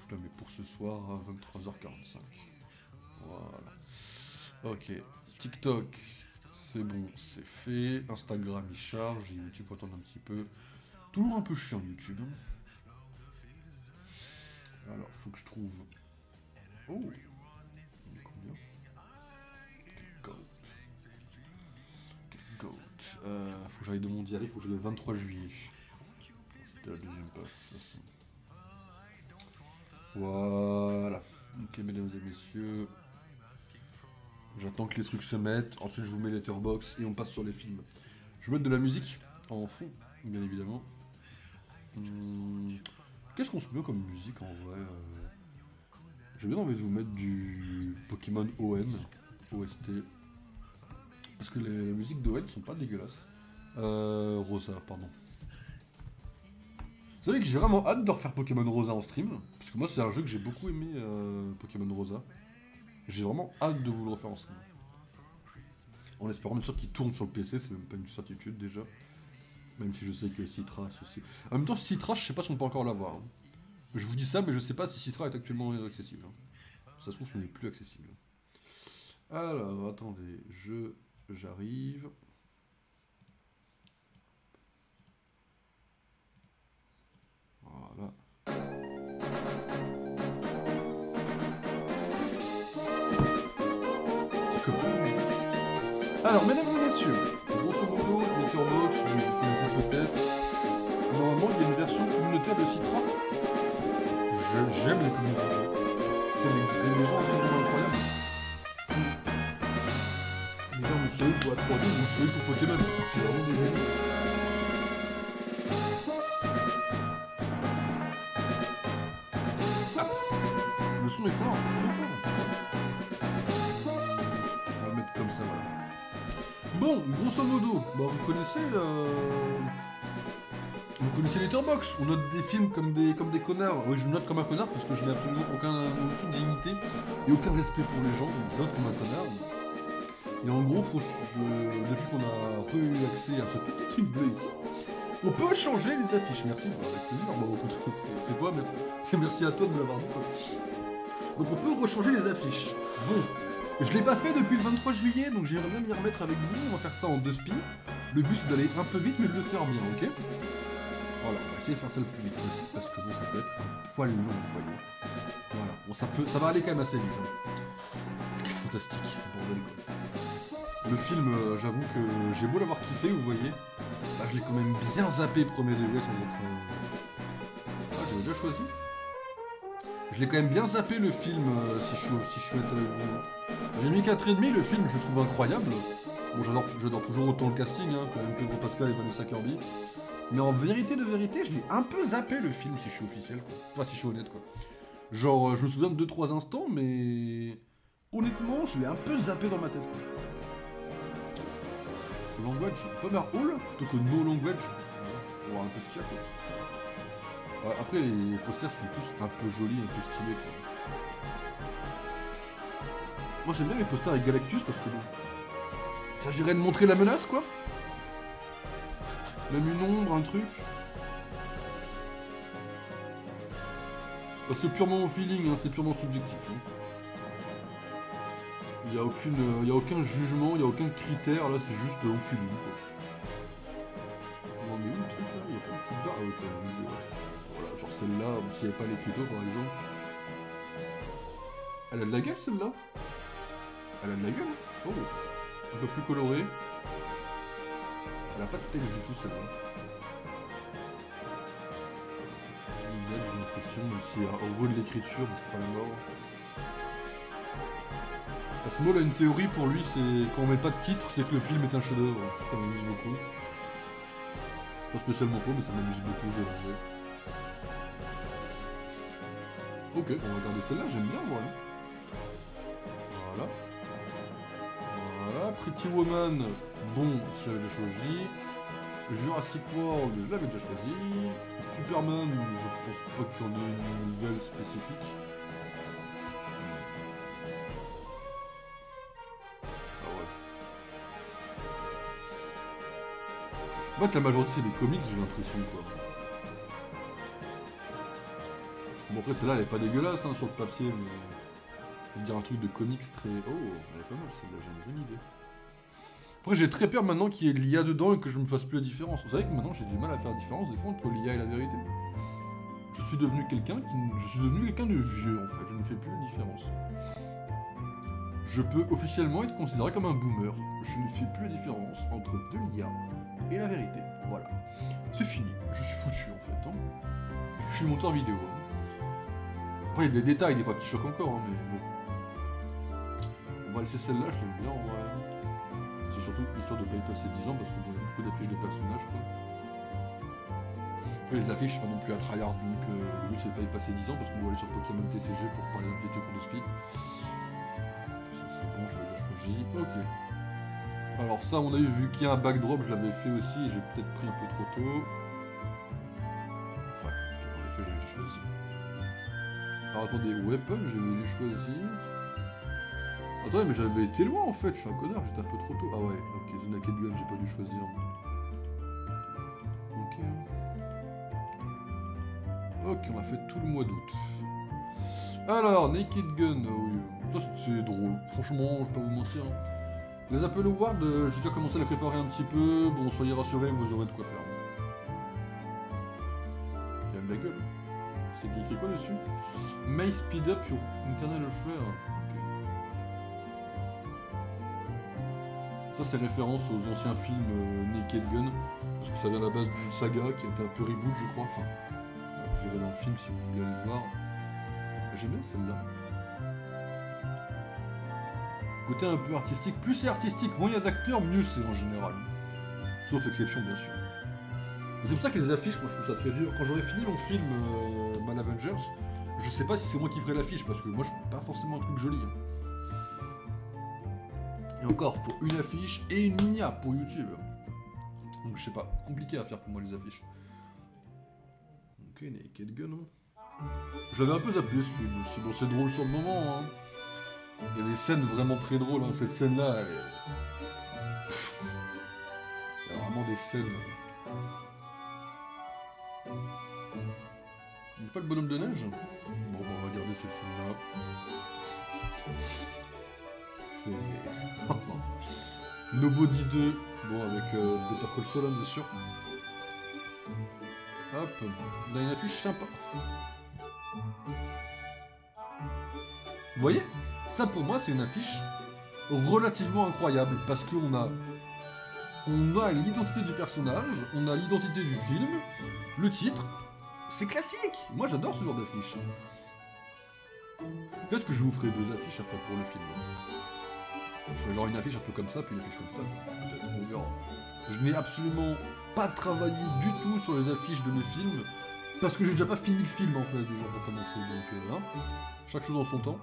[SPEAKER 1] Je la mets pour ce soir à 23h45. Voilà. Ok. TikTok, c'est bon, c'est fait. Instagram, il charge. Et YouTube, faut attendre un petit peu. Toujours un peu chiant YouTube. Alors, faut que je trouve... Oh, combien? Goat. Faut que j'aille de mon diary, faut que j'aille le 23 juillet. C'était la deuxième passe. Voilà. Ok, mesdames et messieurs. J'attends que les trucs se mettent. Ensuite, je vous mets Letterboxd et on passe sur les films. Je vais mettre de la musique en fond, bien évidemment. Qu'est-ce qu'on se met comme musique en vrai? J'ai bien envie de vous mettre du Pokémon OST. Parce que les musiques d'ON sont pas dégueulasses. Rosa, pardon. Vous savez que j'ai vraiment hâte de refaire Pokémon Rosa en stream. Parce que moi, c'est un jeu que j'ai beaucoup aimé, Pokémon Rosa. J'ai vraiment hâte de vous le refaire en stream. En espérant bien sûr qu'il tourne sur le PC, c'est même pas une certitude déjà. Même si je sais que Citra aussi. En même temps, Citra, je sais pas si on peut encore l'avoir. Hein. Je vous dis ça, mais je sais pas si Citra est actuellement accessible. Hein. Ça se trouve, ce n'est plus accessible. Alors, attendez, j'arrive. Voilà. Alors, mesdames et messieurs, grosso modo, Letterboxd, vous connaissez peut-être. Normalement, il y a une version communautaire de Citra. J'aime les communautés. C'est des gens absolument incroyables. Les gens, vous savez pour la 3D, vous savez pour Pokémon. C'est vraiment des génies. Ah, le son est fort, très fort. On va le mettre comme ça, voilà. Bon, grosso modo, bah, vous connaissez Letterboxd, on note des films comme des connards. Oui, je note comme un connard parce que je n'ai absolument aucune dignité et aucun respect pour les gens, donc je note comme un connard. Et en gros, depuis qu'on a eu accès à ce petit truc bleu ici, on peut changer les affiches. Merci, avec plaisir. C'est toi, c'est merci à toi de me l'avoir dit. Donc on peut rechanger les affiches. Bon. Je l'ai pas fait depuis le 23 juillet, donc j'aimerais bien m'y remettre avec vous. On va faire ça en 2 spins. Le but c'est d'aller un peu vite, mais de le faire bien, ok? Voilà, on va essayer de faire ça le plus vite possible parce que bon, ça peut être un poil long, vous voyez. Voilà, bon, ça va aller quand même assez vite. Hein. C'est fantastique, bordel quoi. Le film, j'avoue que j'ai beau l'avoir kiffé, vous voyez, bah, je l'ai quand même bien zappé premier degré sans être... Ah, j'avais déjà choisi. Je l'ai quand même bien zappé le film, si je suis honnête avec vous. J'ai mis 4,5, le film je le trouve incroyable. Bon, j'adore toujours autant le casting, hein, quand même Pedro Pascal et Vanessa Kirby. Mais en vérité de vérité, je l'ai un peu zappé le film, si je suis officiel, quoi. Enfin, si je suis honnête, quoi. Genre, je me souviens de 2-3 instants, mais... Honnêtement, je l'ai un peu zappé dans ma tête, quoi. Language, Pomer Hall, plutôt que No Language. On va voir un peu ce qu'il y a, quoi. Après, les posters sont tous un peu jolis, un peu stylés, quoi. Moi, j'aime bien les posters avec Galactus, parce que bon... Ça s'agirait de montrer la menace, quoi. Même une ombre, un truc. Bah, c'est purement au feeling, hein, c'est purement subjectif. Hein. Il n'y a aucun jugement, il n'y a aucun critère, là c'est juste au feeling. Quoi. Non mais où le truc là? Il n'y a pas de petite barre. Ah ok, voilà, genre celle-là, s'il n'y avait pas l'écriteau par exemple. Elle a de la gueule celle-là? Elle a de la gueule? Oh, un peu plus colorée. Elle a pas de texte du tout celle-là. J'ai l'impression, même si au niveau de l'écriture, c'est pas la mort. Asmol a une théorie pour lui, c'est quand on met pas de titre, c'est que le film est un chef-d'œuvre. Ça m'amuse beaucoup. C'est pas spécialement faux, mais ça m'amuse beaucoup, je vais avouer. Ok, on va regarder celle-là, j'aime bien moi. Voilà. Voilà, Pretty Woman, bon, je l'avais déjà choisi. Jurassic World, je l'avais déjà choisi. Superman, je pense pas qu'il y en ait une nouvelle spécifique. Ah ouais. En fait, la majorité c'est des comics, j'ai l'impression quoi. Bon après celle-là elle est pas dégueulasse hein, sur le papier, mais... Je veux dire un truc de comics très... Oh, elle est pas mal celle-là, j'ai une bonne idée. Après j'ai très peur maintenant qu'il y ait l'IA dedans et que je me fasse plus la différence. Vous savez que maintenant j'ai du mal à faire la différence des fois entre l'IA et la vérité. Je suis devenu quelqu'un de vieux en fait, je ne fais plus la différence. Je peux officiellement être considéré comme un boomer. Je ne fais plus la différence entre de l'IA et la vérité. Voilà. C'est fini, je suis foutu en fait. Hein. Je suis monteur vidéo. Hein. Après il y a des détails des fois qui choquent encore, hein, mais bon. On va laisser celle-là, je l'aime bien en vrai. C'est surtout histoire de ne pas y passer 10 ans parce que bon, il y a beaucoup d'affiches de personnages quoi. Après les affiches, c'est pas non plus à tryhard donc le but c'est de pas y passer 10 ans parce qu'on doit aller sur Pokémon TCG pour parler d'un petit Chrono Speed. Ça c'est bon, je l'avais déjà choisi. Ok. Alors ça on a vu qu'il y a un backdrop, je l'avais fait aussi et j'ai peut-être pris un peu trop tôt. Ouais, en effet j'avais déjà choisi. Alors attendez, Weapon j'avais déjà choisi. Attendez, mais j'avais été loin en fait, je suis un connard, j'étais un peu trop tôt. Ah ouais, ok, The Naked Gun, j'ai pas dû choisir. Ok. Ok, on a fait tout le mois d'août. Alors, Naked Gun, ça c'est drôle, franchement, je vais pas vous mentir. Les Apple Awards, j'ai déjà commencé à les préparer un petit peu, bon, soyez rassurés, vous aurez de quoi faire. Il y a de la gueule. C'est écrit quoi dessus? May speed up your internal affair. Ça c'est référence aux anciens films Naked Gun, parce que ça vient à la base d'une saga qui a été un peu reboot je crois, enfin, vous verrez dans le film si vous voulez aller le voir. J'aime bien celle-là. Côté un peu artistique, plus c'est artistique, moins il y a d'acteurs, mieux c'est en général. Sauf exception bien sûr. C'est pour ça que les affiches, moi je trouve ça très dur. Quand j'aurai fini mon film Mal Avengers, je sais pas si c'est moi qui ferai l'affiche, parce que moi je fais pas forcément un truc joli. Et encore, faut une affiche et une minia pour YouTube. Donc je sais pas, compliqué à faire pour moi les affiches. Ok, Naked Gun. Je l'avais un peu zappé ce film aussi. Bon, c'est drôle sur le moment. Hein. Il y a des scènes vraiment très drôles. Hein. Cette scène-là, elle est... Il y a vraiment des scènes. Il n'y a pas le bonhomme de neige? Bon, on va regarder cette scène-là. Nobody 2, bon avec Better Call Saul bien sûr. Hop, on a une affiche sympa. Vous voyez? Ça pour moi c'est une affiche relativement incroyable parce qu'on a l'identité du personnage, on a l'identité du film, le titre. C'est classique. Moi j'adore ce genre d'affiche. Peut-être que je vous ferai 2 affiches après pour le film. Je ferai genre une affiche un peu comme ça, puis une affiche comme ça. Peut-être, on verra. Je n'ai absolument pas travaillé du tout sur les affiches de mes films, parce que j'ai déjà pas fini le film en fait, déjà pour commencer. Donc voilà. Chaque chose en son temps.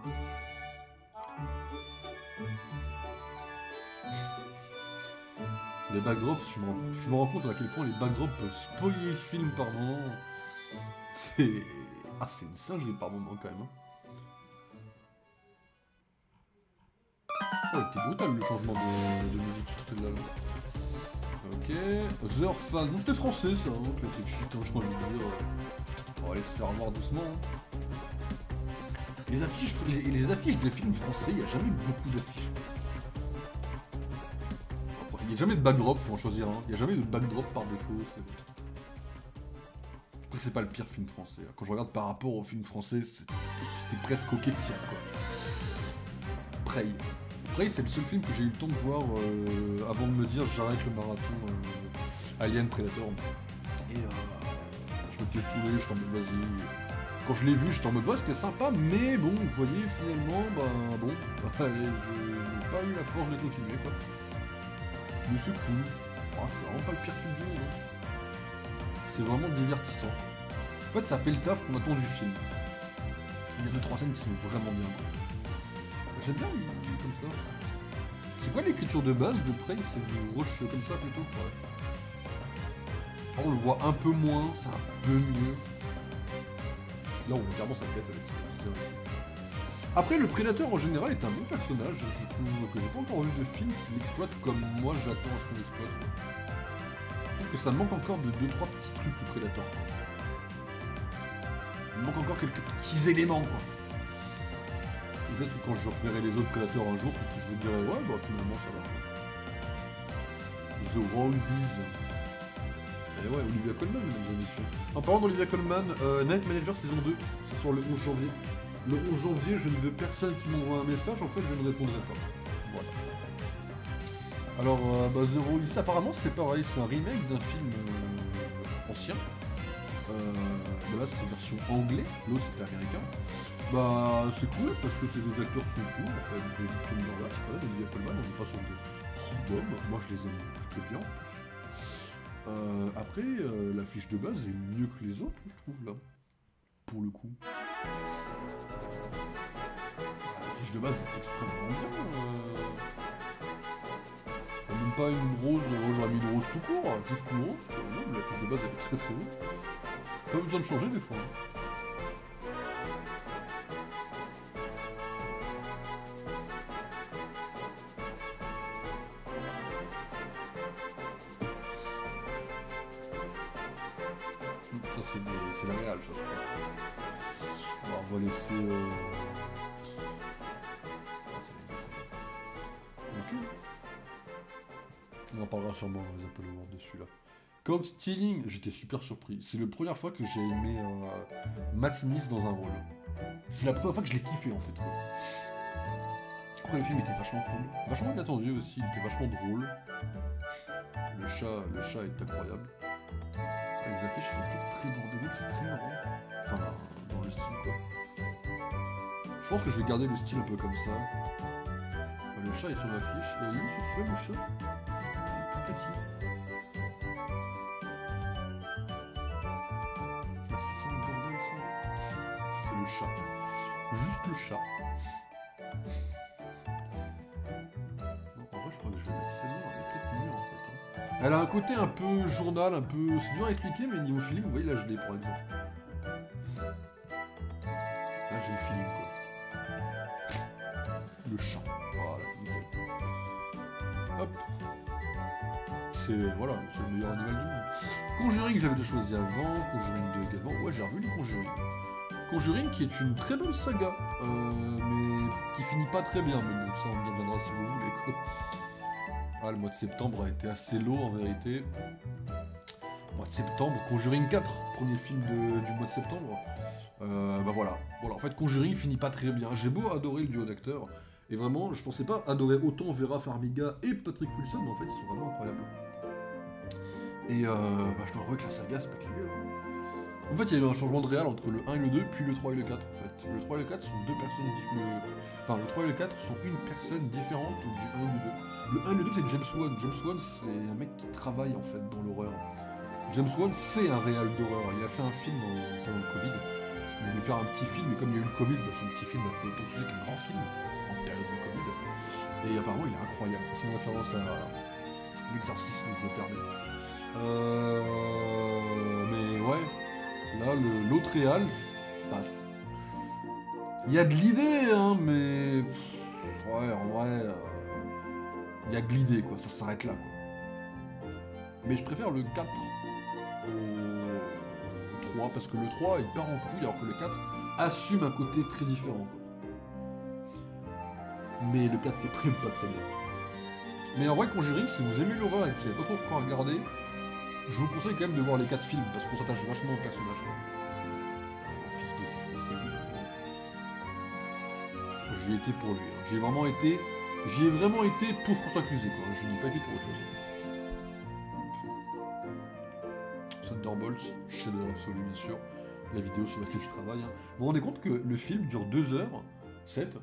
[SPEAKER 1] Les backdrops, je me rends compte à quel point les backdrops peuvent spoiler le film par moment. C'est... Ah, c'est une singerie par moment quand même. Hein. Oh, il était brutal le changement de musique sur celle-là. Ok. The Orphan. Non, c'était français ça, hein, classique shit, hein, je crois envie de dire. On va aller se faire voir doucement. Hein. Les affiches des films français, il n'y a jamais beaucoup d'affiches. Il n'y a jamais de backdrop, faut en choisir un. Il n'y a jamais de backdrop par défaut. Après, c'est pas le pire film français. Quand je regarde par rapport au film français, c'était presque au quai de cirque, quoi. Prey. Prey, c'est le seul film que j'ai eu le temps de voir avant de me dire j'arrête le marathon Alien Predator. Et je m'étais saoulé, j'étais en mode vas-y. Quand je l'ai vu, j'étais en mode c'était sympa, mais bon, vous voyez, finalement, je n'ai pas eu la force de continuer, quoi. Mais c'est cool. Oh, c'est vraiment pas le pire film du monde. Hein. C'est vraiment divertissant. En fait, ça fait le taf qu'on attend du film. Il y a 2-3 scènes qui sont vraiment bien. J'aime bien comme ça. C'est quoi l'écriture de base de Prey? C'est du rush comme ça plutôt? Ouais. On le voit un peu moins, c'est un peu mieux. Là, on voit clairement sa tête avec ça. Après, le Prédateur en général est un bon personnage. Je trouve que j'ai pas encore vu de film qui l'exploite comme moi j'attends à ce qu'on l'exploite. Je trouve que ça manque encore de 2-3 petits trucs le Prédateur. Il manque encore quelques petits éléments quoi. Peut-être que quand je reverrai les autres Prédateurs un jour, peut-être que je me dirai ouais bah finalement ça va. The Roses. Et ouais, Olivia Colman, mesdames et messieurs. En parlant d'Olivia Colman, Night Manager saison 2, c'est sur le 11 janvier. Le 11 janvier, je ne veux personne qui m'envoie un message, en fait, je ne répondrai pas. Voilà. Alors, The Roses, apparemment, c'est pareil, c'est un remake d'un film ancien. Là, c'est version anglais, l'autre, c'était américain. Bah, c'est cool, parce que ces deux acteurs sont cool. En fait, Tom Dorlach, Olivia Colman, on est pas sur de random. Moi, je les aime plutôt bien, en plus. Après, la fiche de base est mieux que les autres, je trouve, là. Pour le coup. La fiche de base est extrêmement bien. Même pas une rose, j'aurais mis une rose tout court, juste une rose. Non, la fiche de base elle est très très haute. Pas besoin de changer des fois. Ça c'est la réal, ça je crois. Alors, on va laisser... Ok. On en parlera sûrement dans les Apollo World dessus là. Code Stealing, j'étais super surpris. C'est la première fois que j'ai aimé Matt Smith dans un rôle. C'est la première fois que je l'ai kiffé en fait. Quoi. Après le film était vachement cool. Vachement inattendu aussi, il était vachement drôle. Le chat est incroyable. Les affiches sont très bordéliques, c'est très marrant. Enfin, dans le style quoi. Je pense que je vais garder le style un peu comme ça. Le chat est sur l'affiche. Et il est sur le chat. Tout petit. Ah, c'est ça le bordel ça. C'est le chat. Juste le chat. Non, en vrai, je crois que je vais mettre celle-là. Elle est peut-être mieux en fait. Hein. Elle a un côté un peu journal, un peu. C'est dur à expliquer, mais niveau feeling, vous voyez là, je l'ai par exemple. Là, j'ai le feeling quoi. Le chat. Voilà, nickel. Hop. C'est voilà, c'est le meilleur animal du monde. Conjuring, j'avais déjà choisi avant. Conjuring 2 également. Ouais, j'ai revu les Conjuring. Conjuring qui est une très bonne saga, mais qui finit pas très bien. Mais bon, ça on y reviendra si vous voulez. Quoi. Ah, le mois de septembre a été assez lourd en vérité. mois de septembre, Conjuring 4, premier film du mois de septembre. Bah voilà. Voilà, en fait, Conjuring finit pas très bien. J'ai beau adorer le duo d'acteurs, et vraiment, je pensais pas adorer autant Vera Farmiga et Patrick Wilson, mais en fait, ils sont vraiment incroyables. Et bah, je dois avouer que la saga se pète la gueule. En fait, il y a eu un changement de réal entre le 1 et le 2, puis le 3 et le 4, en fait. Le 3 et le 4 sont deux personnes différentes. Enfin, le 3 et le 4 sont une personne différente du 1 et du 2. Le 1 et le 2, c'est James Wan. James Wan, c'est un mec qui travaille, en fait, dans l'horreur. James Wan, c'est un réal d'horreur. Il a fait un film pendant le Covid. Il voulait faire un petit film, mais comme il y a eu le Covid, bah, son petit film a fait autant de succès qu'un grand film, en période de Covid. Et apparemment, il est incroyable. C'est une référence à l'exorcisme, je me permets. Mais ouais, là, l'autre réal passe. Il y a de l'idée, hein, mais... Ouais, en vrai... Il y a de l'idée, quoi. Ça s'arrête là, quoi. Mais je préfère le 4 au 3, parce que le 3, il part en couille, alors que le 4 assume un côté très différent, quoi. Mais le 4 est quand même pas très bien. Mais en vrai, Conjuring, si vous aimez l'horreur et que vous savez pas trop quoi regarder, je vous conseille quand même de voir les 4 films, parce qu'on s'attache vachement au personnage. Fils de c'est français. J'y étais pour lui. Hein. J'y ai vraiment été pour François Cluzet, quoi. Je n'ai pas été pour autre chose. Thunderbolts, chef-d'œuvre absolu, bien sûr. La vidéo sur laquelle je travaille. Hein. Vous vous rendez compte que le film dure 2h07,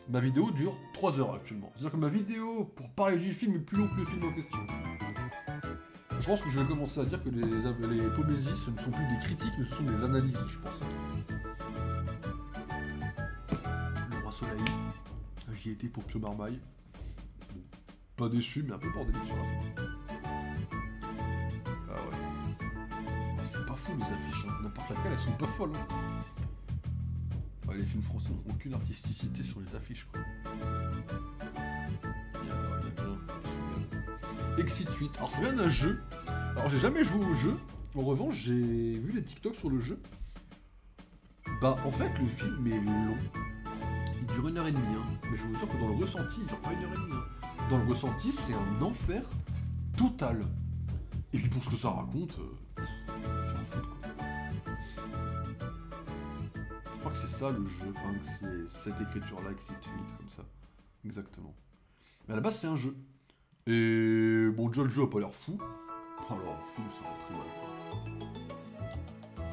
[SPEAKER 1] ma vidéo dure 3h actuellement. C'est-à-dire que ma vidéo pour parler du film est plus long que le film en question. Je pense que je vais commencer à dire que les Pobésies, ce ne sont plus des critiques, mais ce sont des analyses, je pense. Le Roi Soleil, j'y ai été pour Pio Marmaille. Bon, pas déçu, mais un peu bordélique sur la fin. Ah ouais. C'est pas fou les affiches, hein. N'importe laquelle, elles sont pas folles. Hein. Ouais, les films français n'ont aucune artisticité sur les affiches, quoi. Il y a bien. Exit 8. Alors ça vient d'un jeu. Alors j'ai jamais joué au jeu. En revanche, j'ai vu les TikTok sur le jeu. Bah en fait le film est long. Il dure 1h30. Hein. Mais je vous jure que dans le ressenti, il dure pas 1h30. Hein. Dans le ressenti, c'est un enfer total. Et puis pour ce que ça raconte, je m'en fous quoi. Je crois que c'est ça le jeu. Enfin que c'est cette écriture-là, Exit 8, comme ça. Exactement. Mais à la base c'est un jeu. Et bon, déjà le jeu a pas l'air fou. Alors, le film, ça va très mal.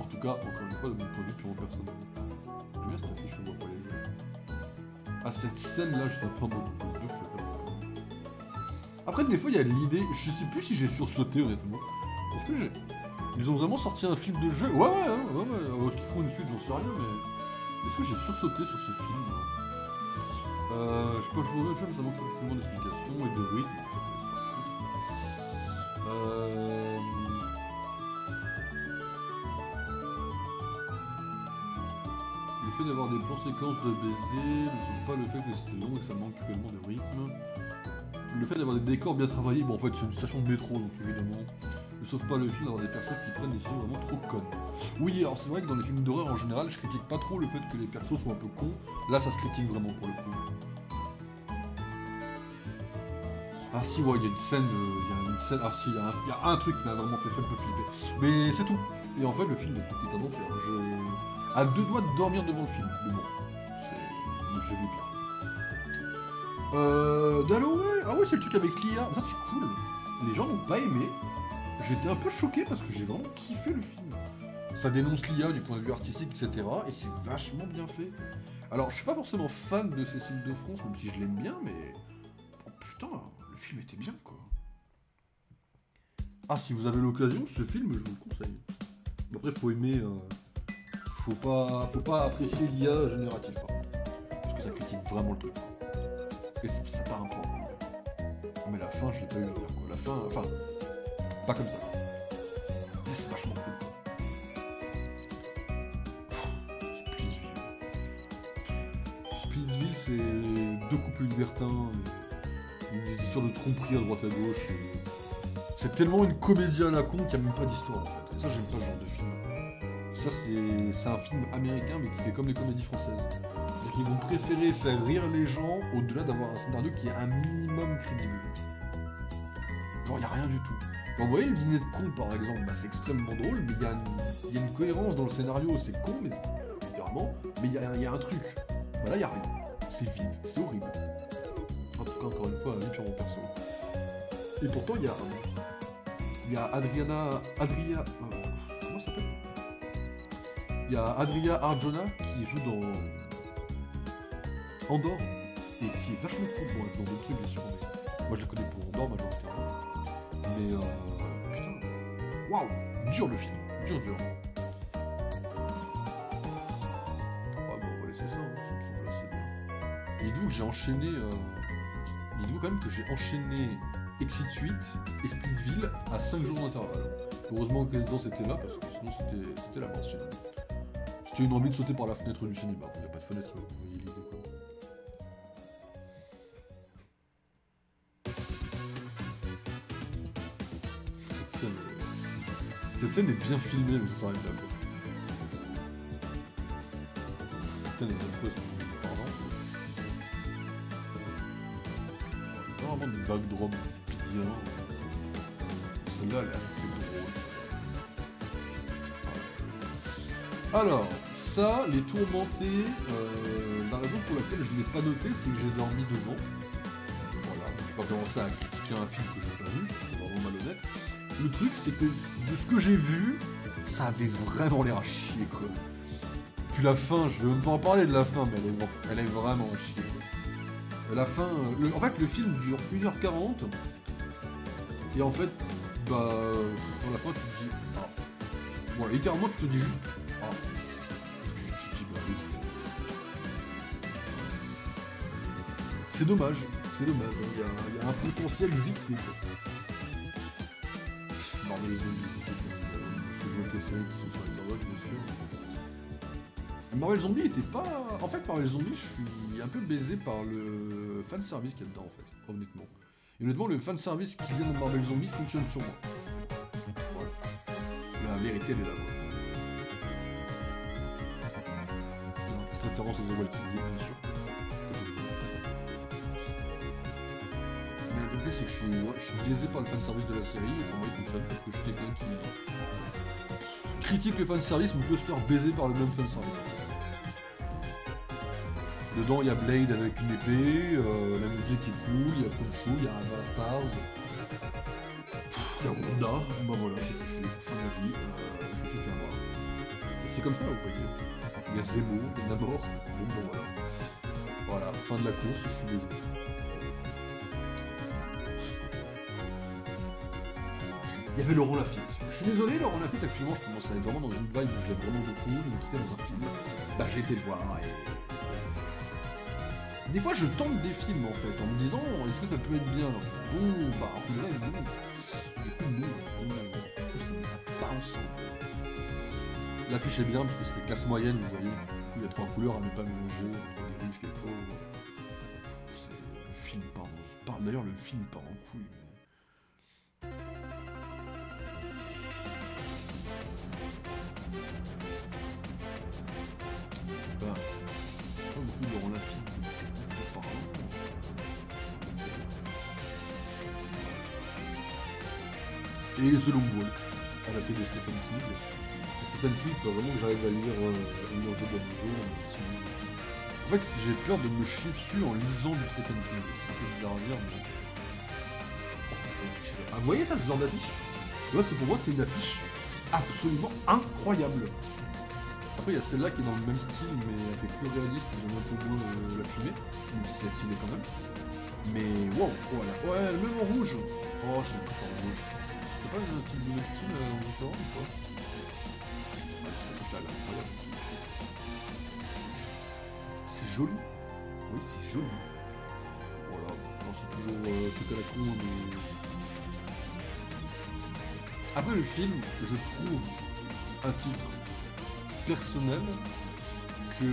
[SPEAKER 1] En tout cas, encore une fois, de mon point de vue purement personnel. J'aime bien cette affiche, on voit pas les jeux. Ah, cette scène-là, j'étais un peu en mode de feu quand même. Après, des fois, il y a l'idée. Je sais plus si j'ai sursauté, honnêtement. Est-ce que j'ai. Ils ont vraiment sorti un film de jeu. Ouais. Est-ce qu'ils font une suite, j'en sais rien, mais. Est-ce que j'ai sursauté sur ce film? Je peux jouer au jeu, mais ça manque simplement d'explications et de rythme. Le fait d'avoir des plans séquences de baiser ne sauve pas le fait que c'est long et que ça manque cruellement de rythme. Le fait d'avoir des décors bien travaillés, bon en fait c'est une station de métro donc évidemment, ne sauve pas le fait d'avoir des personnes qui prennent des décisions vraiment trop connes. Oui, alors c'est vrai que dans les films d'horreur en général, je critique pas trop le fait que les persos soient un peu cons. Là ça se critique vraiment pour le coup. Ah si, ouais, il y a une scène, ah si, il y a un truc qui m'a vraiment fait un peu flipper. Mais c'est tout. Et en fait, le film est un enfer. À 2 doigts de dormir devant le film. Mais bon, j'ai vu bien. D'Halloween. Ah ouais, c'est le truc avec l'IA. Ça, c'est cool. Les gens n'ont pas aimé. J'étais un peu choqué parce que j'ai vraiment kiffé le film. Ça dénonce l'IA du point de vue artistique, etc. Et c'est vachement bien fait. Alors, je suis pas forcément fan de Cécile de France, même si je l'aime bien, mais... Oh putain, le film était bien, quoi. Ah, si vous avez l'occasion, ce film, je vous le conseille. Après, faut aimer... Faut pas apprécier l'IA générative, par contre. Parce que ça critique vraiment le truc. Et ça part un peu en couille. Mais la fin, je l'ai pas eu à dire, quoi. La fin, enfin... Pas comme ça. Mais c'est vachement cool, quoi. Splitsville, c'est 2 couples libertins, une histoire de tromperie à droite à gauche. C'est tellement une comédie à la con qu'il n'y a même pas d'histoire, en fait. Ça, j'aime pas ce genre de film. Ça, c'est un film américain, mais qui fait comme les comédies françaises. C'est-à-dire qu'ils vont préférer faire rire les gens au-delà d'avoir un scénario qui est un minimum crédible. Genre, il n'y a rien du tout. Vous voyez le dîner de con par exemple, bah, c'est extrêmement drôle, mais il y a une cohérence dans le scénario, c'est con, mais littéralement, mais il y a un truc. Bah là, il n'y a rien. C'est vide, c'est horrible. En tout cas, encore une fois, un purement perso. Et pourtant, il y a Adria... comment ça s'appelle? Il y a Adria Arjona qui joue dans Andorre, et qui est vachement cool pour être dans d'autres trucs, bien sûr. Mais moi, je la connais pour Andorre, majoritairement. Mais putain, waouh, dur le film, dur. Ah bon, on va laisser ça, hein, ça me semble assez bien. Et dites-vous que j'ai enchaîné, dites-vous quand même que j'ai enchaîné Exit 8 et Splitville à 5 jours d'intervalle. Heureusement que Residence était là, parce que sinon c'était la mort, sinon. C'était une envie de sauter par la fenêtre du cinéma, il n'y a pas de fenêtre, vous voyez l'idée quoi. Cette scène est bien filmée, mais ça s'arrête là. Cette scène est bien fausse, pardon. Pas vraiment de backdrop bien. Celle-là, elle est assez drôle. Alors, ça, les tourmentés, la raison pour laquelle je ne l'ai pas noté, c'est que j'ai dormi devant. Voilà, je vais pas commencer à critiquer un film que j'ai pas vu, c'est vraiment malhonnête. Le truc, c'est que de ce que j'ai vu, ça avait vraiment l'air à chier, quoi. Puis la fin, je vais même pas en parler de la fin, mais elle est vraiment à chier, quoi. La fin... en fait, le film dure 1h40, et en fait, bah... dans la fin, tu te dis... Ah. Bon, littéralement, tu te dis juste... Ah. Tu te dis, bah oui. C'est dommage, il y a un potentiel vite fait, quoi. Marvel Zombie, je veux que c'est qui sont sur les Marvel, bien sûr. Marvel Zombie était pas... En fait, Marvel Zombie, je suis un peu baisé par le fanservice qu'il y a dedans, en fait, honnêtement. Et honnêtement, le fanservice qui vient de Marvel Zombie fonctionne sur moi. Voilà. La vérité, elle est là, quoi. Une petite référence aux The Walking Dead, bien sûr. Mais la vérité, c'est que je suis biaisé par le fanservice de la série, et pour moi, il fonctionne parce que je suis quelqu'un qui critique le fanservice, mais peut se faire baiser par le même fanservice. Dedans, il y a Blade avec une épée, la musique est cool, il y a Khonshu, il y a Ava Stars, il y a Wanda, bah voilà, j'ai kiffé, fin de la vie, je me suis fait avoir. Et c'est comme ça, vous voyez. Il y a Zemo, il y a Namor, bon voilà. Voilà, fin de la course, je suis baisé. Il y avait Laurent Lafitte. Je suis désolé, Laurent Lafitte, actuellement, je commence à être vraiment dans une vibe où je l'aime vraiment beaucoup, il me quittait dans un film. Bah, j'ai été le voir et... Des fois, je tente des films, en fait, en me disant, est-ce que ça peut être bien? Bon, bah, en plus, là, non. Du coup, non. Ça ne va pas ensemble. L'affiche est bien, parce que c'est les classes moyennes, vous voyez. Du coup, il y a 3 couleurs à ne pas mélanger, entre les riches et les pauvres. Le film part en... D'ailleurs, le film part en couille. Pas beaucoup de Laurent Lafitte, apparemment. Et The Long Wall, à la paix de Stephen King. Et Stephen King, pas vraiment que j'arrive à lire un peu de jour. En fait, j'ai peur de me chier dessus en lisant du Stephen King. C'est un peu bizarre à dire, mais... Ah, vous voyez ça, ce genre d'affiche? Pour moi, c'est une affiche absolument incroyable. Après, il y a celle-là qui est dans le même style, mais un peu plus réaliste, et j'aime un peu moins la fumée, même si c'est stylé quand même. Mais wow, voilà. Ouais, même en rouge. Oh, j'aime pas en rouge. C'est pas le même style en différent ou pas? C'est joli. Oui, c'est joli. Voilà. Alors, c'est toujours tout à la con, mais... Après le film, je trouve un titre personnel que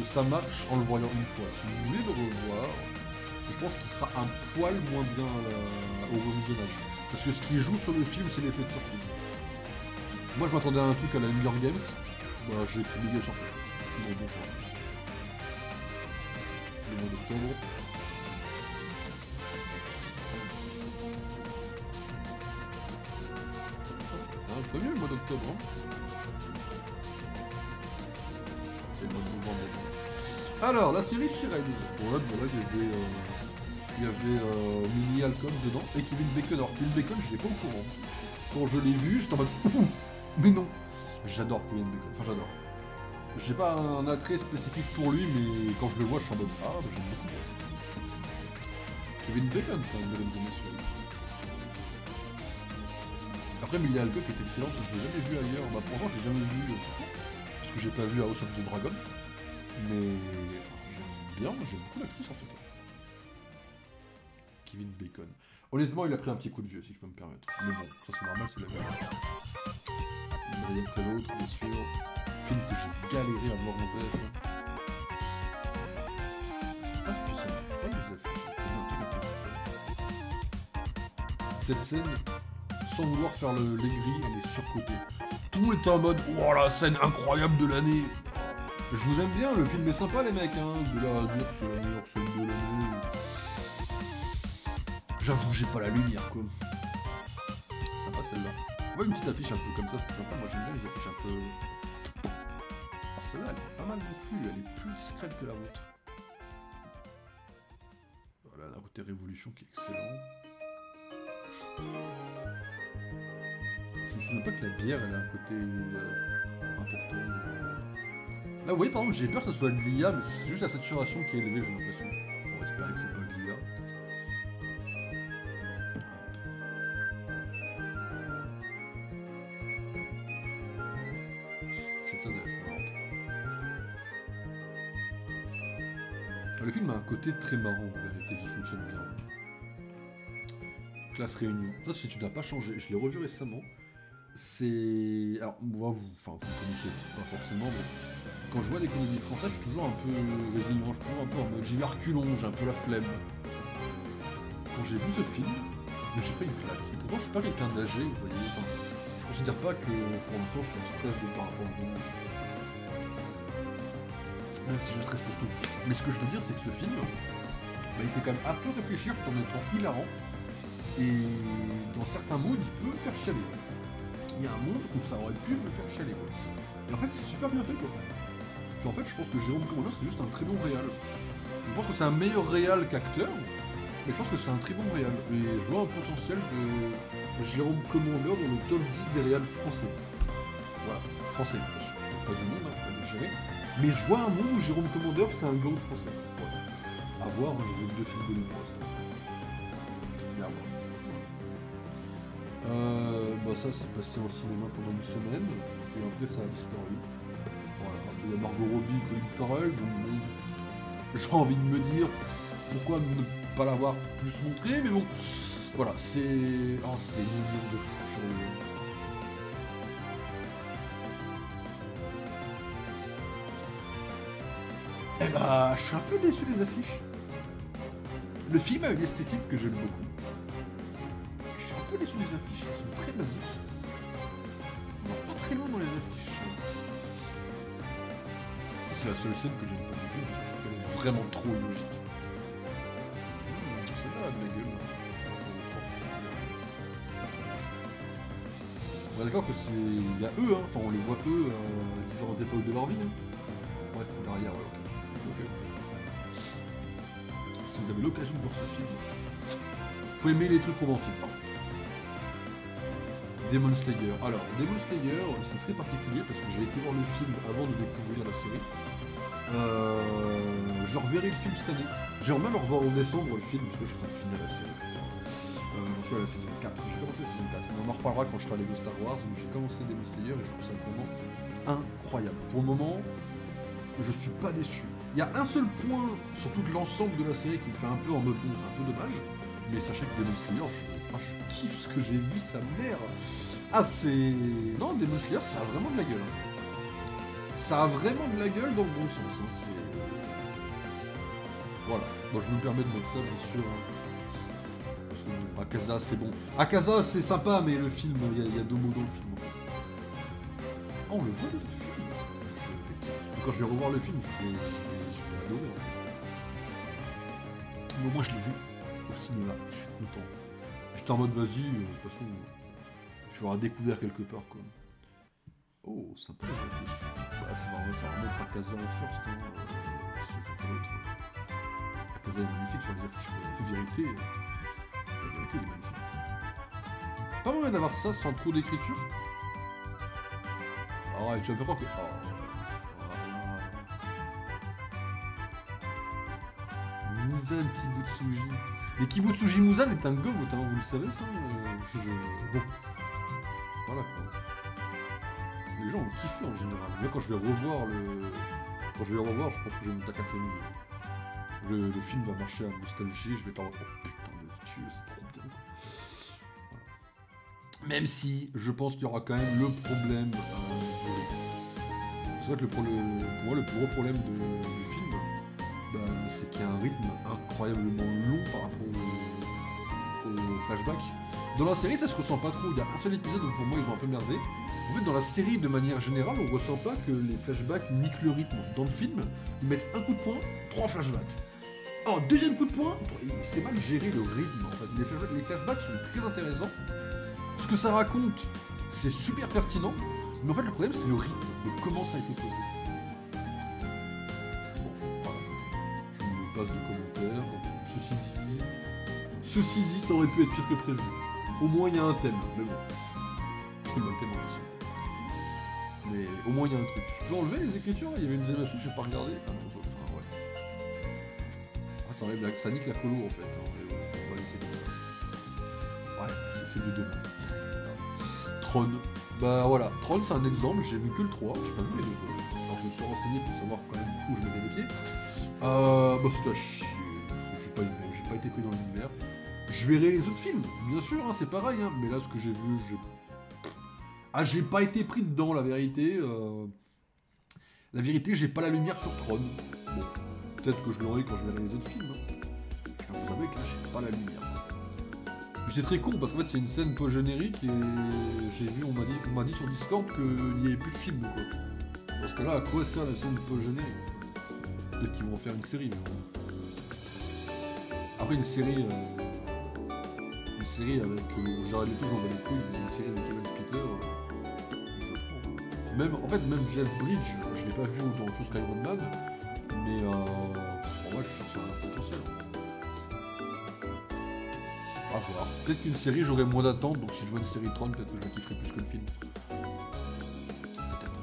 [SPEAKER 1] ça marche en le voyant une fois. Si vous voulez le revoir, je pense qu'il sera un poil moins bien au revisionnage. Parce que ce qui joue sur le film, c'est l'effet de surprise. Moi, je m'attendais à un truc à la New York Games. Bah, j'ai été méga surpris. Bon, bonsoir. Le mois d'octobre. C'est pas mieux le mois d'octobre, hein. C'est le mois de novembre. Alors, la série Sirens. Bon, là, il y avait Millie Alcott dedans et Kevin Bacon. Alors, Kevin Bacon, je l'ai pas au courant. Quand je l'ai vu, j'étais en mode ouh, mais non. J'adore Kevin Bacon. Enfin, j'adore. J'ai pas un attrait spécifique pour lui, mais quand je le vois, je suis en mode ah, bah, j'aime beaucoup. Kevin Bacon, mesdames et messieurs. Après, Millie Alcott est excellente, je l'ai jamais vu ailleurs. Bah, pour l'instant, je l'ai jamais vu parce que j'ai pas vu House of the Dragon. Mais j'aime beaucoup l'actrice en fait. Kevin Bacon. Honnêtement, il a pris un petit coup de vieux, si je peux me permettre. Mais bon, ça c'est normal, c'est la gueule. Une après l'autre, bien sûr. Film que j'ai galéré à voir en VF. Ah, c'est ça. Cette scène, sans vouloir faire l'aigri, elle est surcotée. Tout est en mode, oh la scène incroyable de l'année. Je vous aime bien, le film est sympa les mecs, hein. De là à dire que c'est la meilleure scène de l'année. J'avoue, j'ai pas la lumière quoi. Sympa celle-là. On voit une petite affiche un peu comme ça, c'est sympa. Moi j'aime bien les affiches un peu. Ah, celle-là, elle est pas mal non plus, elle est plus discrète que la route. Voilà, la côté Révolution qui est excellent. Je me souviens pas que la bière elle a un côté important. Là, vous voyez, par exemple, j'ai peur que ça soit de l'IA, mais c'est juste la saturation qui est élevée, j'ai l'impression. On va espérer que c'est pas de l'IA. Cette scène, elle est marrante. Le film a un côté très marrant, en vérité, qui fonctionne bien. Classe Réunion. Ça, si tu n'as pas changé, je l'ai revu récemment. C'est... Alors, vous connaissez pas forcément, mais... Quand je vois des comédies françaises, je suis toujours un peu résilient, je suis toujours un peu en mode j'y vais reculons, j'ai un peu la flemme. Quand j'ai vu ce film, j'ai pris une claque. Et pourtant, je suis pas quelqu'un d'âgé, vous voyez. Enfin, je considère pas que pour l'instant je suis en stress par rapport au monde. Même si je stresse pour tout. Mais ce que je veux dire, c'est que ce film, bah, il fait quand même un peu réfléchir tout en étant hilarant. Et dans certains moods, il peut me faire chialer. Il y a un monde où ça aurait pu me faire chialer. Quoi. Et en fait, c'est super bien fait. Quoi. Puis en fait, je pense que Jérôme Commandeur, c'est juste un très bon réal. Je pense que c'est un meilleur réal qu'acteur, mais je pense que c'est un très bon réal. Et je vois un potentiel de Jérôme Commandeur dans le top 10 des réals français. Voilà, français, bien sûr. Pas du monde, hein, pas de gérer. Mais je vois un monde où Jérôme Commandeur, c'est un gang français. Voilà. À voir, hein, j'ai vu 2 films de lui pour l'instant. Mais à voir. Bah ça, c'est passé en cinéma pendant une semaine, et après ça a disparu. Voilà. Il y a Margot Robbie, Colin Farrell, donc bon, j'ai envie de me dire pourquoi ne pas l'avoir plus montré, mais bon, voilà, c'est... Oh, c'est une million de fous furieux. Eh bah, je suis un peu déçu des affiches. Le film a une esthétique que j'aime beaucoup. Je suis un peu déçu des affiches, elles sont très basiques. On va pas très loin dans les affiches. C'est la seule scène que j'aime pas du film parce que je trouve qu'elle est vraiment trop illogique. C'est là de la gueule. On est d'accord que c'est... Il y a eux, hein. Enfin on les voit eux à différentes époques de leur vie. Hein. Ouais, derrière, ouais, ok. Si vous avez l'occasion de voir ce film, faut aimer les trucs romantiques. Demon Slayer. Alors, Demon Slayer, c'est très particulier parce que j'ai été voir le film avant de découvrir la série. Je reverrai le film cette année. J'aimerais même le revoir en décembre le film parce que je suis en train de finir la série. Je suis à la saison 4. J'ai commencé la saison 4. On en reparlera quand je serai allé de Star Wars, mais j'ai commencé Demon Slayer et je trouve ça vraiment incroyable. Pour le moment, je suis pas déçu. Il y a un seul point sur tout l'ensemble de la série qui me fait un peu en mode bon, c'est un peu dommage. Mais sachez que Demon Slayer, je kiffe ce que j'ai vu, sa mère. Ah, c'est... Non, Demon Slayer, ça a vraiment de la gueule. Hein. Ça a vraiment de la gueule dans le bon sens. Hein. C'est... Voilà. Bon, je me permets de mettre ça, bien sûr. Hein. Parce que Akaza, c'est bon. Akaza, c'est sympa, mais le film, il y a deux mots dans le film. Oh, on le voit, le film. Quand je vais revoir le film, je vais adorer. Mais au moins, je l'ai vu au cinéma, je suis content. J'étais en mode vas-y, de toute façon, Tu l'auras découvert quelque part, quoi. Oh, sympa. Bah, ça remonte à Casa en first, hein. Casa est magnifique sur les affiches. La vérité est magnifique. Pas moyen d'avoir ça sans trop d'écriture. Ah ouais, tu vas me faire croire que... Muzan Kibutsuji. Mais Kibutsuji Muzan est un gomme, notamment, vous le savez ça Bon. Voilà quoi. Les gens ont kiffé en général. Là quand je vais revoir je pense que je vais monter à 4 Le film va marcher à nostalgie, je vais pas revoir. Oh putain de Dieu, c'est trop bien. Voilà. Même si je pense qu'il y aura quand même le problème du rythme. C'est vrai que pour moi le plus gros problème du film, c'est qu'il y a un rythme incroyablement long par rapport au flashback. Dans la série, ça se ressent pas trop. Il y a un seul épisode où pour moi ils ont un peu merdé. En fait, dans la série, de manière générale, on ressent pas que les flashbacks niquent le rythme. Dans le film, ils mettent un coup de poing, 3 flashbacks. Alors, deuxième coup de poing, c'est mal géré le rythme en fait. Les flashbacks sont très intéressants. Ce que ça raconte, c'est super pertinent. Mais en fait, le problème, c'est le rythme, de comment ça a été posé. Bon, voilà. Je me passe de commentaires. Ceci dit, ça aurait pu être pire que prévu. Au moins, il y a un thème, mais bon. C'est le thème en dessous. Mais au moins, il y a un truc. Je peux enlever les écritures? Il y avait une deuxième affiche, je vais pas regarder. Ah non, enfin, ouais. Ah, ça enlève ça nique la colo, en fait. On va laisser comme ça. Ouais, c'était le demain. Tron. Bah voilà, Tron, c'est un exemple. J'ai vu que le 3, j'ai pas vu les deux autres. Alors, je me suis renseigné pour savoir quand même où je mettais les pieds. Bah, c'est à chier. J'ai pas été pris dans l'univers. Je verrai les autres films, bien sûr, hein, c'est pareil, hein, mais là, ce que j'ai vu, j'ai pas été pris dedans, la vérité. La vérité, j'ai pas la lumière sur Tron. Bon, peut-être que je l'aurai quand je verrai les autres films. Hein. Je vous savez que là, j'ai pas la lumière. Puis c'est très con, parce qu'en fait, il y a une scène post-générique, et on m'a dit sur Discord qu'il n'y avait plus de film, quoi. Dans ce cas-là, à quoi sert la scène post-générique? Peut-être qu'ils vont en faire une série, mais bon. Après, une série avec Jared Leto, j'en vais les couilles, une série avec Kevin Peter, je prends. En fait, même Jeff Bridge, je l'ai pas vu autant de choses qu'Iron Man, mais pour moi, je cherche un potentiel. À voir. Peut-être qu'une série, j'aurais moins d'attente, donc si je vois une série Tron, peut-être que je la kifferai plus que le film. Peut-être.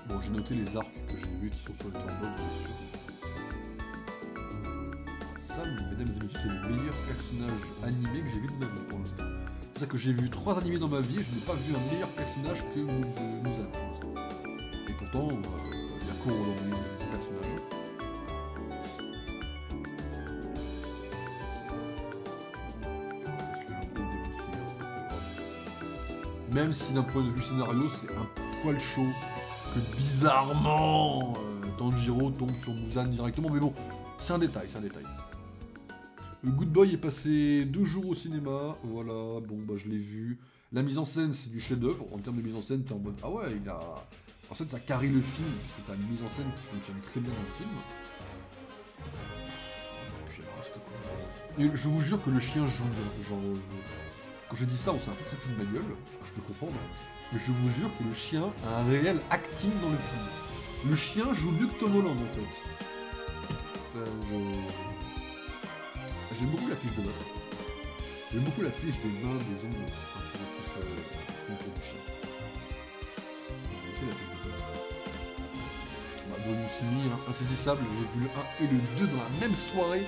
[SPEAKER 1] Bon, j'ai noté les arcs que j'ai vus qui sont sur le Letterboxd, bien sûr. Mesdames et messieurs, c'est le meilleur personnage animé que j'ai vu de ma vie pour l'instant. C'est pour ça que j'ai vu 3 animés dans ma vie et je n'ai pas vu un meilleur personnage que Muzan pour l'instant. Et pourtant, il y a Koro dans les personnages. Même si d'un point de vue scénario, c'est un poil chaud que bizarrement Tanjiro tombe sur Muzan directement, mais bon, c'est un détail, Le Good Boy est passé 2 jours au cinéma, voilà, bon bah je l'ai vu. La mise en scène c'est du chef-d'œuvre, en termes de mise en scène t'es en mode ah ouais en fait ça carie le film, parce que t'as une mise en scène qui fonctionne très bien dans le film. Et puis alors, c'est quoi. Et je vous jure que le chien joue bien, genre quand je dis ça on s'est un peu foutu de ma gueule, ce que je peux comprendre, mais je vous jure que le chien a un réel acting dans le film. Le chien joue mieux que Tom Holland en fait. J'aime beaucoup la fiche de base. J'aime beaucoup la fiche des mains, des ongles, qui sera plus autour du chien. C'est la fiche de base. Bah, bonus nuit, insaisissable, j'ai vu le 1 et le 2 dans la même soirée.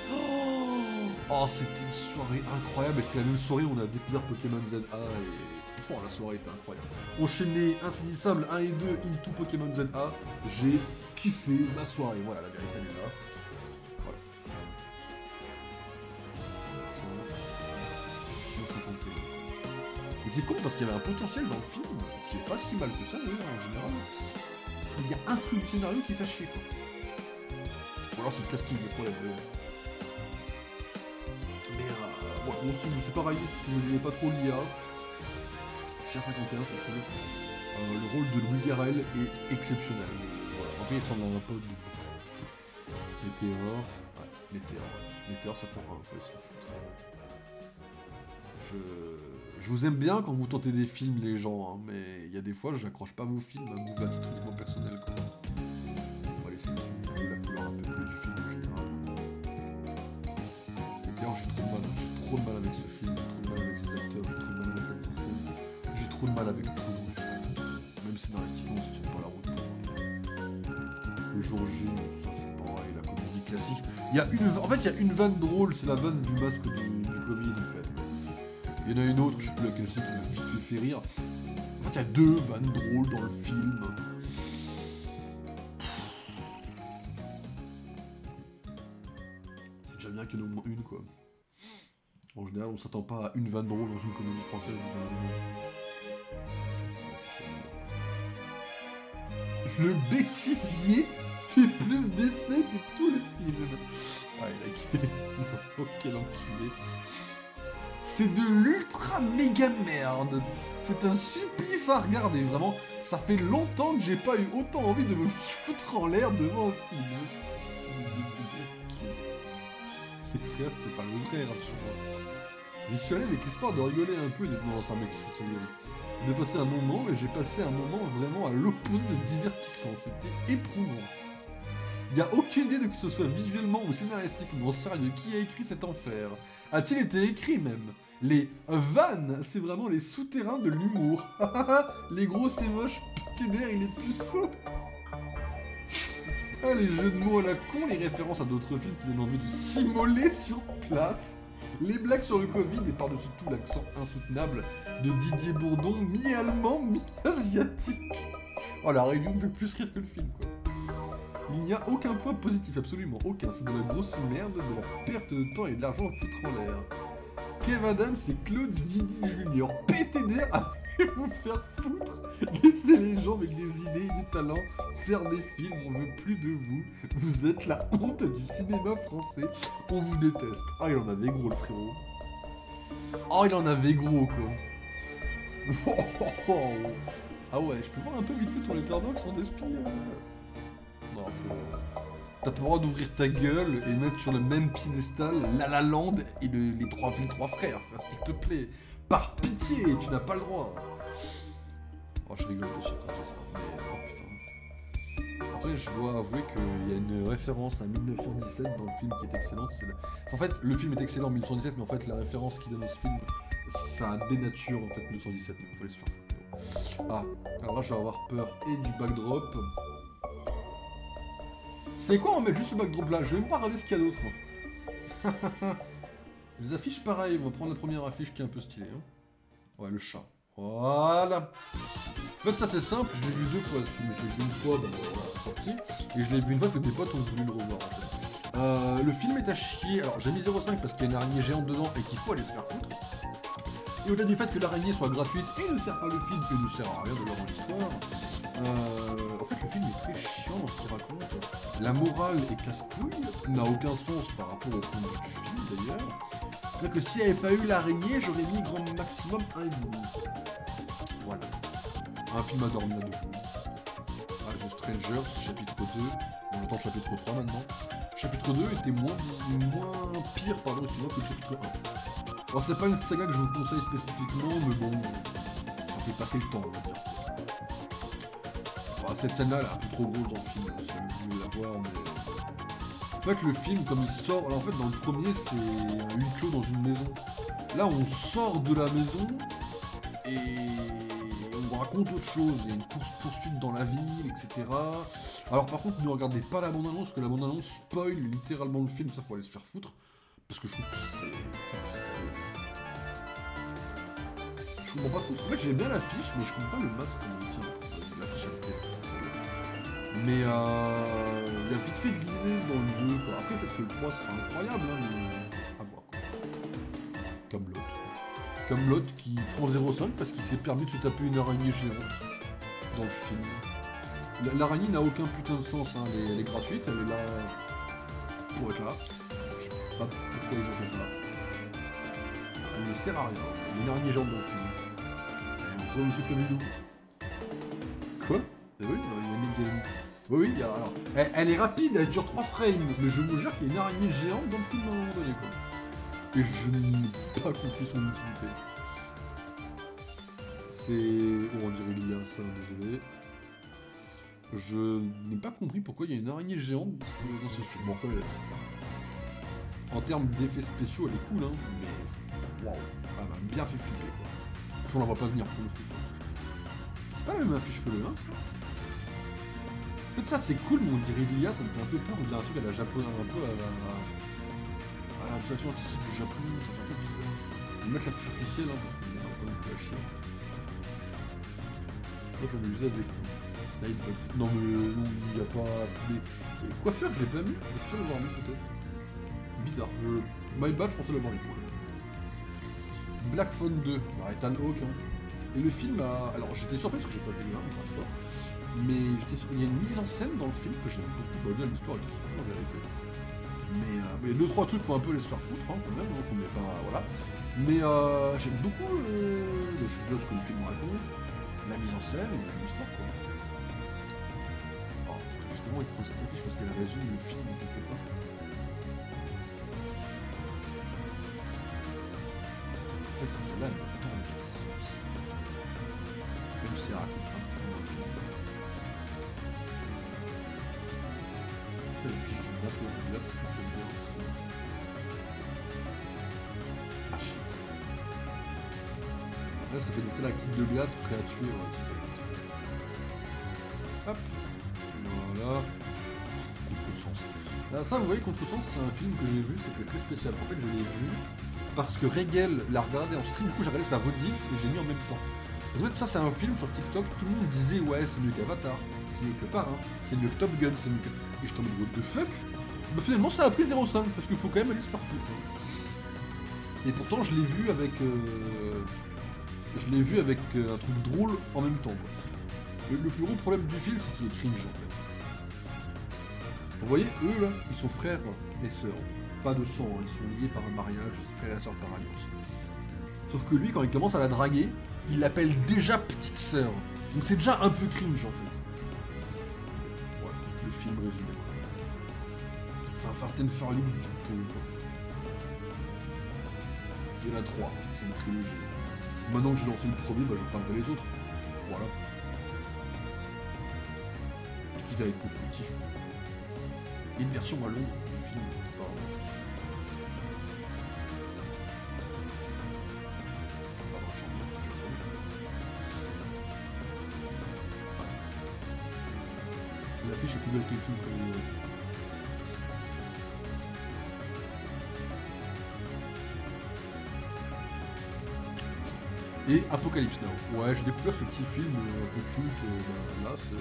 [SPEAKER 1] Oh, c'était une soirée incroyable, et c'est la même soirée où on a découvert Pokémon ZA, et oh, la soirée était incroyable. Enchaîné, insaisissable 1 et 2 into Pokémon ZA, j'ai kiffé ma soirée. Voilà, la vérité elle est là. Et c'est con parce qu'il y avait un potentiel dans le film qui est pas si mal que ça d'ailleurs en général. Il y a un truc du scénario qui est à chier quoi. Ou alors c'est le casting le problème. Mais ouais, bon, c'est pareil, si vous n'aimez pas trop l'IA, Chien 51 c'est cool. Le rôle de Louis Garrel est exceptionnel. Voilà. Après il ressemble à un pote de Météor. Ouais, Météor ça prend un, faut se faire foutre. Je vous aime bien quand vous tentez des films, les gens, hein, mais il y a des fois, j'accroche pas vos films, à vous, à titre uniquement personnel, quoi. On va laisser la couleur un peu plus du film en général. D'ailleurs, j'ai trop de mal, avec ce film, j'ai trop de mal avec ses acteurs, j'ai trop de mal avec la mise en scène, j'ai trop de mal avec tout. Même scénaristiquement, ça tient pas la route pour moi. Le jour J, ça c'est pareil, la comédie classique. En fait, il y a une vanne drôle, c'est la vanne du masque du Covid, en fait. Il y en a une autre, je sais plus laquelle c'est, qui m'a vite fait rire. En fait, il y a 2 vannes drôles dans le film. C'est déjà bien qu'il y en ait au moins une, quoi. En général, on s'attend pas à une vanne drôle dans une comédie française. Le bêtisier fait plus d'effets que tous les films. Ah, il a kiffé. Oh, quel enculé. C'est de l'ultra méga merde. C'est un supplice à regarder, vraiment. Ça fait longtemps que j'ai pas eu autant envie de me foutre en l'air devant un film. Les frères, c'est pas le vrai, rassure-moi. J'y suis allé avec l'espoir de rigoler un peu. Non, c'est un mec qui se fout de sa gueule. De passer un moment, mais j'ai passé un moment vraiment à l'opposé de divertissant. C'était éprouvant. Il n'y a aucune idée de que ce soit visuellement ou scénaristiquement sérieux. Qui a écrit cet enfer? A-t-il été écrit même? Les vannes, c'est vraiment les souterrains de l'humour. Les gros c'est moche, pété d'air, il est puceau. Ah, les jeux de mots à la con, les références à d'autres films qui donnent envie de s'immoler sur place. Les blagues sur le Covid et par-dessus tout l'accent insoutenable de Didier Bourdon, mi-allemand, mi-asiatique. Oh, la review me fait plus rire que le film, quoi. Il n'y a aucun point positif, absolument aucun. C'est de la grosse merde, de la perte de temps et de l'argent à foutre en l'air. Kev Adams et Claude Zidi Junior. PTD, allez vous faire foutre. Laissez les gens avec des idées et du talent faire des films, on veut plus de vous. Vous êtes la honte du cinéma français. On vous déteste. Ah, il en avait gros, le frérot. Oh, il en avait gros, quoi. Ah ouais, je peux voir un peu vite fait ton letterbox en esprit. Non, frérot. T'as pas le droit d'ouvrir ta gueule et mettre sur le même piédestal La La Land et les trois frères, s'il te plaît. Par pitié, tu n'as pas le droit. Oh, je rigole dessus quand je dis ça, mais oh putain. Après, je dois avouer qu'il y a une référence à 1917 dans le film qui est excellente. En fait, le film est excellent en 1917, mais en fait, la référence qu'il donne à ce film, ça dénature en fait 1917, mais il faut les se faire foutre. Ah, alors là, je vais avoir peur et du backdrop. C'est quoi, on va mettre juste ce backdrop là? Je vais même pas regarder ce qu'il y a d'autre. Les affiches, pareil, on va prendre la première affiche qui est un peu stylée. Hein. Ouais, le chat. Voilà. En fait, ça c'est simple, je l'ai vu 2 fois ce film. Je l'ai vu une fois dans la sortie, et je l'ai vu une fois parce que des potes ont voulu le revoir. En fait. Le film est à chier. Alors, j'ai mis 0,5 parce qu'il y a une araignée géante dedans et qu'il faut aller se faire foutre. Et au-delà du fait que l'araignée soit gratuite et ne sert pas le film et ne sert à rien de leur l'histoire, en fait le film est très chiant dans ce qu'il raconte. La morale est casse-couille, n'a aucun sens par rapport au point de vue du film d'ailleurs. C'est-à-dire que s'il n'y avait pas eu l'araignée, j'aurais mis grand maximum 1,5. Voilà. Un film à dormir debout. Ah, The Strangers, chapitre 2. On entend chapitre 3 maintenant. Chapitre 2 était moins pire, excusez-moi, que le chapitre 1. Alors c'est pas une saga que je vous conseille spécifiquement, mais bon, ça fait passer le temps, on va dire. Alors, cette scène-là, elle est un peu trop grosse dans le film, si vous voulez la voir, mais... En fait, le film, comme il sort... Alors en fait, dans le premier, c'est un huis clos dans une maison. Là, on sort de la maison, et on raconte autre chose. Il y a une course-poursuite dans la ville, etc. Alors par contre, ne regardez pas la bande-annonce, parce que la bande-annonce spoil littéralement le film, ça faut aller se faire foutre. Parce que je trouve que c'est... Je comprends pas trop. En fait, j'aime bien l'affiche, mais je comprends pas le masque qu'on tient. L'affiche est mais il y a vite fait de l'idée dans le 2, quoi. Après, peut-être que le 3 sera incroyable, hein, mais à voir, quoi. Comme l'autre. Comme l'autre qui prend 0,5 parce qu'il s'est permis de se taper une araignée géante dans le film. L'araignée n'a aucun putain de sens, hein. Elle est gratuite, elle est là pour être là. Pas pourquoi ils ont fait ça. Elle ne sert à rien. Il y a une araignée géante dans le film. Bonjour monsieur Camilou. Quoi? Oui, il y a une game. Oui, alors. Elle est rapide, elle dure 3 frames. Mais je vous jure qu'il y a une araignée géante dans le film à un moment donné, quoi. Et je n'ai pas compris son utilité. c'est... Oh, on dirait Lia, ça, désolé. Je n'ai pas compris pourquoi il y a une araignée géante dans ce film. Bon, après, en termes d'effets spéciaux, elle est cool, hein, mais... Waouh, elle m'a bien fait flipper, quoi. On la voit pas venir pour le coup. C'est pas la même affiche que le 1, ça. En fait, ça, c'est cool, mais on dirait Lia, ça me fait un peu peur. On dirait un truc à la japonaise, un peu à l'adaptation artistique du Japon, ça fait un peu bizarre. On va mettre l'affiche officielle, hein, parce qu'on n'a pas non plus à chier. Moi, je vais m'amuser avec Nightbot. Non, mais non, il n'y a pas tous les... Et coiffeur, je l'ai pas mis. Je suis sûr l'avoir mis, peut-être. Bizarre. My bad, je pensais l'avoir mis pour le. Black Phone 2, bah, Ethan Hawke. Hein. Et le film a... Alors, j'étais surpris parce que j'ai pas vu le 1, encore une fois. Mais il y a une mise en scène dans le film que j'aime beaucoup. Bah, déjà, l'histoire était super en vérité. Mais 2-3 trucs faut un peu les se faire foutre, hein, quand même. Donc, on n'est pas... Voilà. Mais j'aime beaucoup ce que le film raconte. La mise en scène et l'histoire, quoi. Oh, justement, il prend cette affiche parce qu'elle résume le film quelque part. En fait, celle-là, elle me tente. Même si elle raconte un petit peu dans le film. Les fiches de glace, j'aime bien. Ah, shit. Là, ça fait des stalactites de glace prêts à tuer. Hop. Voilà. Contresens. Là, ça, vous voyez, Contresens, c'est un film que j'ai vu, c'était très spécial. En fait, je l'ai vu parce que Regel l'a regardé en stream, du coup, j'ai regardé sa rediff et j'ai mis en même temps. En fait, ça, c'est un film sur TikTok, tout le monde disait, ouais, c'est mieux qu'Avatar, c'est mieux que Le Parrain, c'est mieux que Top Gun, c'est mieux que... Et je tombe en mode, what the fuck? Bah, finalement, ça a pris 0,5, parce qu'il faut quand même aller se faire foutre. Hein. Et pourtant, je l'ai vu avec... un truc drôle en même temps. Quoi. Le plus gros problème du film, c'est qu'il est cringe, en fait. Vous voyez, eux, là, ils sont frères et sœurs. Pas de sang, hein, ils sont liés par un mariage, frères et sœurs par alliance. Sauf que lui, quand il commence à la draguer, il l'appelle déjà petite sœur. Donc c'est déjà un peu cringe, en fait. Voilà, le film résumé. C'est un Fast and Furious du pauvre. Il y en a 3, c'est une trilogie. Maintenant que j'ai lancé le premier, bah je prendrai les autres. Voilà. Quitte à être constructif. Il y a une version à Londres du film. L'affiche est plus belle que le film. Et Apocalypse Now. Ouais, j'ai découvert ce petit film un peu culte là, c'est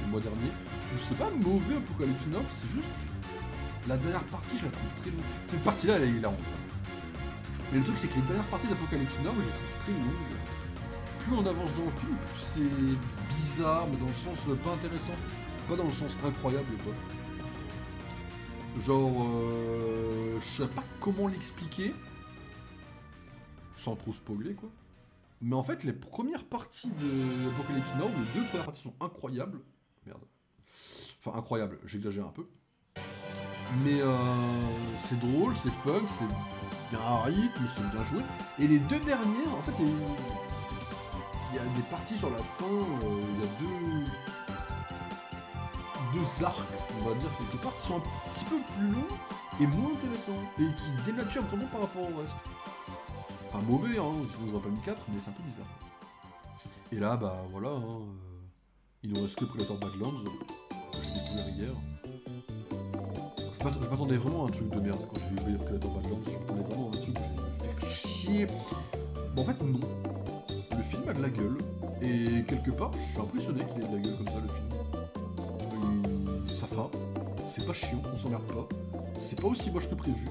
[SPEAKER 1] le mois dernier. C'est pas mauvais Apocalypse Now, c'est juste la dernière partie, je la trouve très longue. Cette partie-là, elle est hilarante. Mais le truc, c'est que les dernières parties d'Apocalypse Now, je les trouve très longues. Plus on avance dans le film, plus c'est bizarre, mais dans le sens pas intéressant. Pas dans le sens incroyable, quoi. Genre, je sais pas comment l'expliquer. Sans trop spoiler, quoi. Mais en fait, les premières parties de Apocalypse Now, les 2 premières parties sont incroyables. Merde. Enfin, incroyables, j'exagère un peu. Mais c'est drôle, c'est fun, c'est bien à rythme, c'est bien joué. Et les 2 dernières, en fait, il y a des parties sur la fin, il y a deux arcs, on va dire, quelque part, qui sont un petit peu plus longs et moins intéressants. Et qui dénaturent vraiment par rapport au reste. Pas mauvais, hein, je vous en ai pas mis 4, mais c'est un peu bizarre. Et là, bah voilà, hein, il nous reste que Predator Badlands, que j'ai découvert hier. Je m'attendais vraiment à un truc de merde quand j'ai vu Predator Badlands, je m'attendais vraiment à un truc que j'ai fait chier. Bon, en fait, non. Le film a de la gueule, et quelque part, je suis impressionné qu'il ait de la gueule comme ça, le film. Ça va, c'est pas chiant, on s'emmerde pas, c'est pas aussi moche que prévu.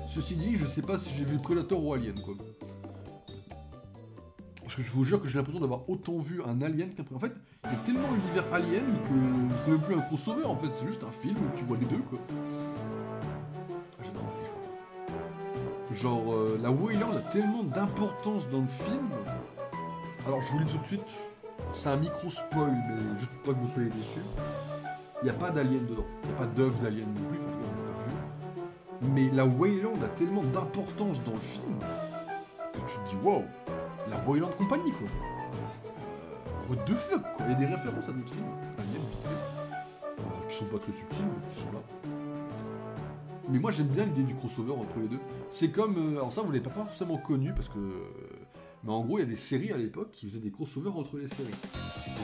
[SPEAKER 1] Ceci dit, je sais pas si j'ai vu Predator ou Alien, quoi. Parce que je vous jure que j'ai l'impression d'avoir autant vu un Alien qu'un... En fait, il y a tellement l'univers Alien que c'est même plus un crossover, en fait, c'est juste un film où tu vois les deux, quoi. J'adore la fiche. Genre, la Weyland a tellement d'importance dans le film. Alors, je vous le dis tout de suite, c'est un micro-spoil, mais juste pour pas que vous soyez déçus. Il n'y a pas d'Alien dedans, il n'y a pas d'œuvre d'Alien non plus, faut que mais la Weyland a tellement d'importance dans le film que tu te dis wow, La Royland Company, quoi. What the fuck, quoi. Il y a des références à d'autres films, qui sont pas très subtils, mais qui sont là. Mais moi j'aime bien l'idée du crossover entre les deux. C'est comme... alors ça vous l'avez pas forcément connu parce que... mais en gros il y a des séries à l'époque qui faisaient des crossovers entre les séries.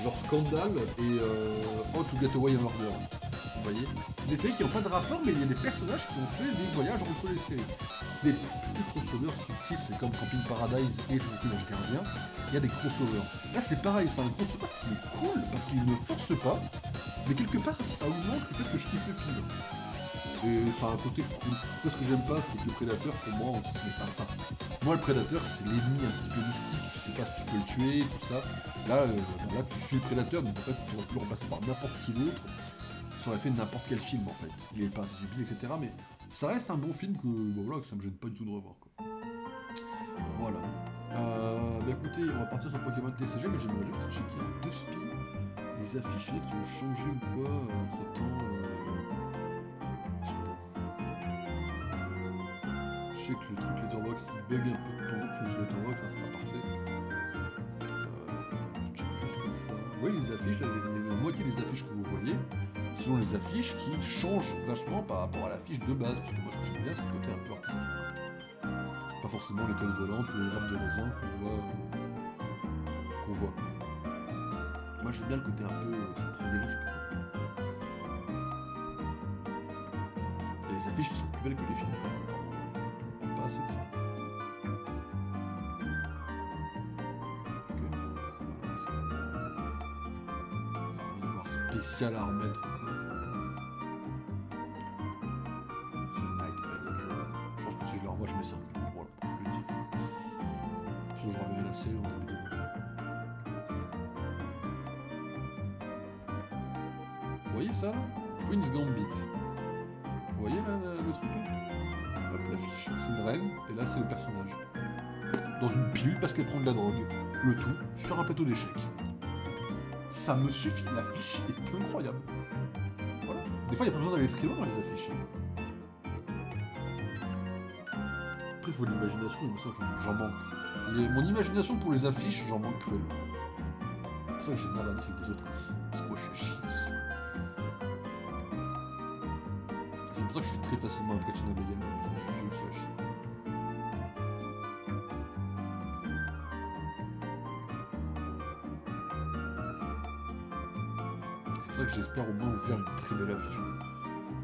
[SPEAKER 1] Genre Scandal et How to Get Away with Murder. Vous voyez? C'est des séries qui n'ont pas de rapport mais il y a des personnages qui ont fait des voyages entre les séries. C'est des petits crossovers subtils, c'est comme Camping Paradise et Le Gardien. Il y a des crossovers. Là c'est pareil, c'est un crossover qui est cool parce qu'il ne force pas. Mais quelque part ça augmente le fait que je kiffe le film. Et ça a un côté cool. Moi, ce que j'aime pas, c'est que le prédateur, pour moi, ce n'est pas ça. Moi, le prédateur, c'est l'ennemi un petit peu mystique. Tu sais pas si tu peux le tuer, tout ça. Là, tu suis le prédateur, donc en fait, tu aurais pu le remplacer par n'importe qui d'autre. Ça aurait fait n'importe quel film, en fait. Il est pas stupide, etc. Mais ça reste un bon film que, voilà, que ça me gêne pas du tout de revoir, quoi. Voilà. Bah écoutez, on va partir sur Pokémon TCG, mais j'aimerais juste checker deux spies, les affichés qui ont changé ou quoi entre temps. Je sais que le truc Letterboxd il bug un peu de temps sur Letterboxd, hein, c'est pas parfait. Je check juste comme ça. Oui, les affiches, là, la moitié des affiches que vous voyez, ce sont les affiches qui changent vachement par rapport à l'affiche de base, parce que moi ce que j'aime bien c'est le côté un peu artistique. Pas forcément les têtes volantes ou les grappes de raisin qu'on voit. Moi j'aime bien le côté un peu, ça prend des risques. Il y a les affiches qui sont plus belles que les films. Pas assez de ça. Ok, ça va là, ça. Rien de voir spécial à remettre quoi. The Night Manager. Je pense que si je le revois, je mets ça. Voilà, je le dis. Sinon je reverrai la série en début de mois. Vous voyez ça là? Queen's Gambit. Vous voyez là le truc là? Hop, l'affiche, c'est une reine, et là c'est le personnage. Dans une pilule parce qu'elle prend de la drogue. Le tout sur un plateau d'échecs. Ça me suffit, l'affiche est incroyable. Voilà. Des fois il n'y a pas besoin d'aller très loin dans les affiches. Après il faut de l'imagination, et moi ça j'en manque. Mon imagination pour les affiches, j'en manque cruellement. C'est pour ça que j'ai bien la avec des autres. Parce que moi je suis chier. C'est pour ça que je suis très facilement impressionnable également, parce que je suis aussi à chier. C'est pour ça que j'espère au moins vous faire une très belle affiche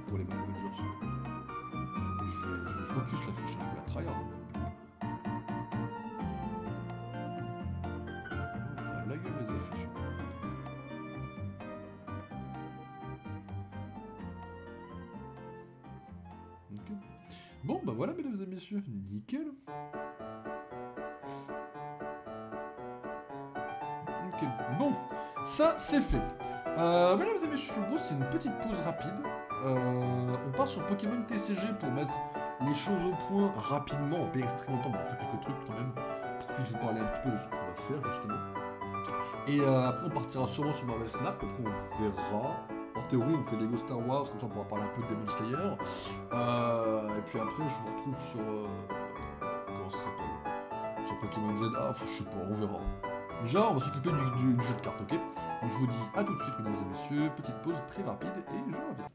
[SPEAKER 1] pour les managers. Je vais focus l'affiche, je vais la tryhard. Ça a la gueule les affiches. Okay. Bon, bah voilà, mesdames et messieurs, nickel. Ok, bon, ça c'est fait. Mesdames et messieurs, je vous propose c'est une petite pause rapide. On part sur Pokémon TCG pour mettre les choses au point rapidement, on paye extrêmement longtemps, mais on va faire quelques trucs quand même, pour que je puisse vous parler un petit peu de ce qu'on va faire justement. Et après on partira sûrement sur Marvel Snap, après on verra. En théorie, on fait Lego Star Wars, comme ça on pourra parler un peu de Demon Slayer. Et puis après, je vous retrouve sur... comment ça s'appelle? Sur Pokémon Z. Ah, je sais pas, on verra. Déjà, on va s'occuper du jeu de cartes, ok? Donc je vous dis à tout de suite, mesdames et messieurs. Petite pause très rapide et je reviens.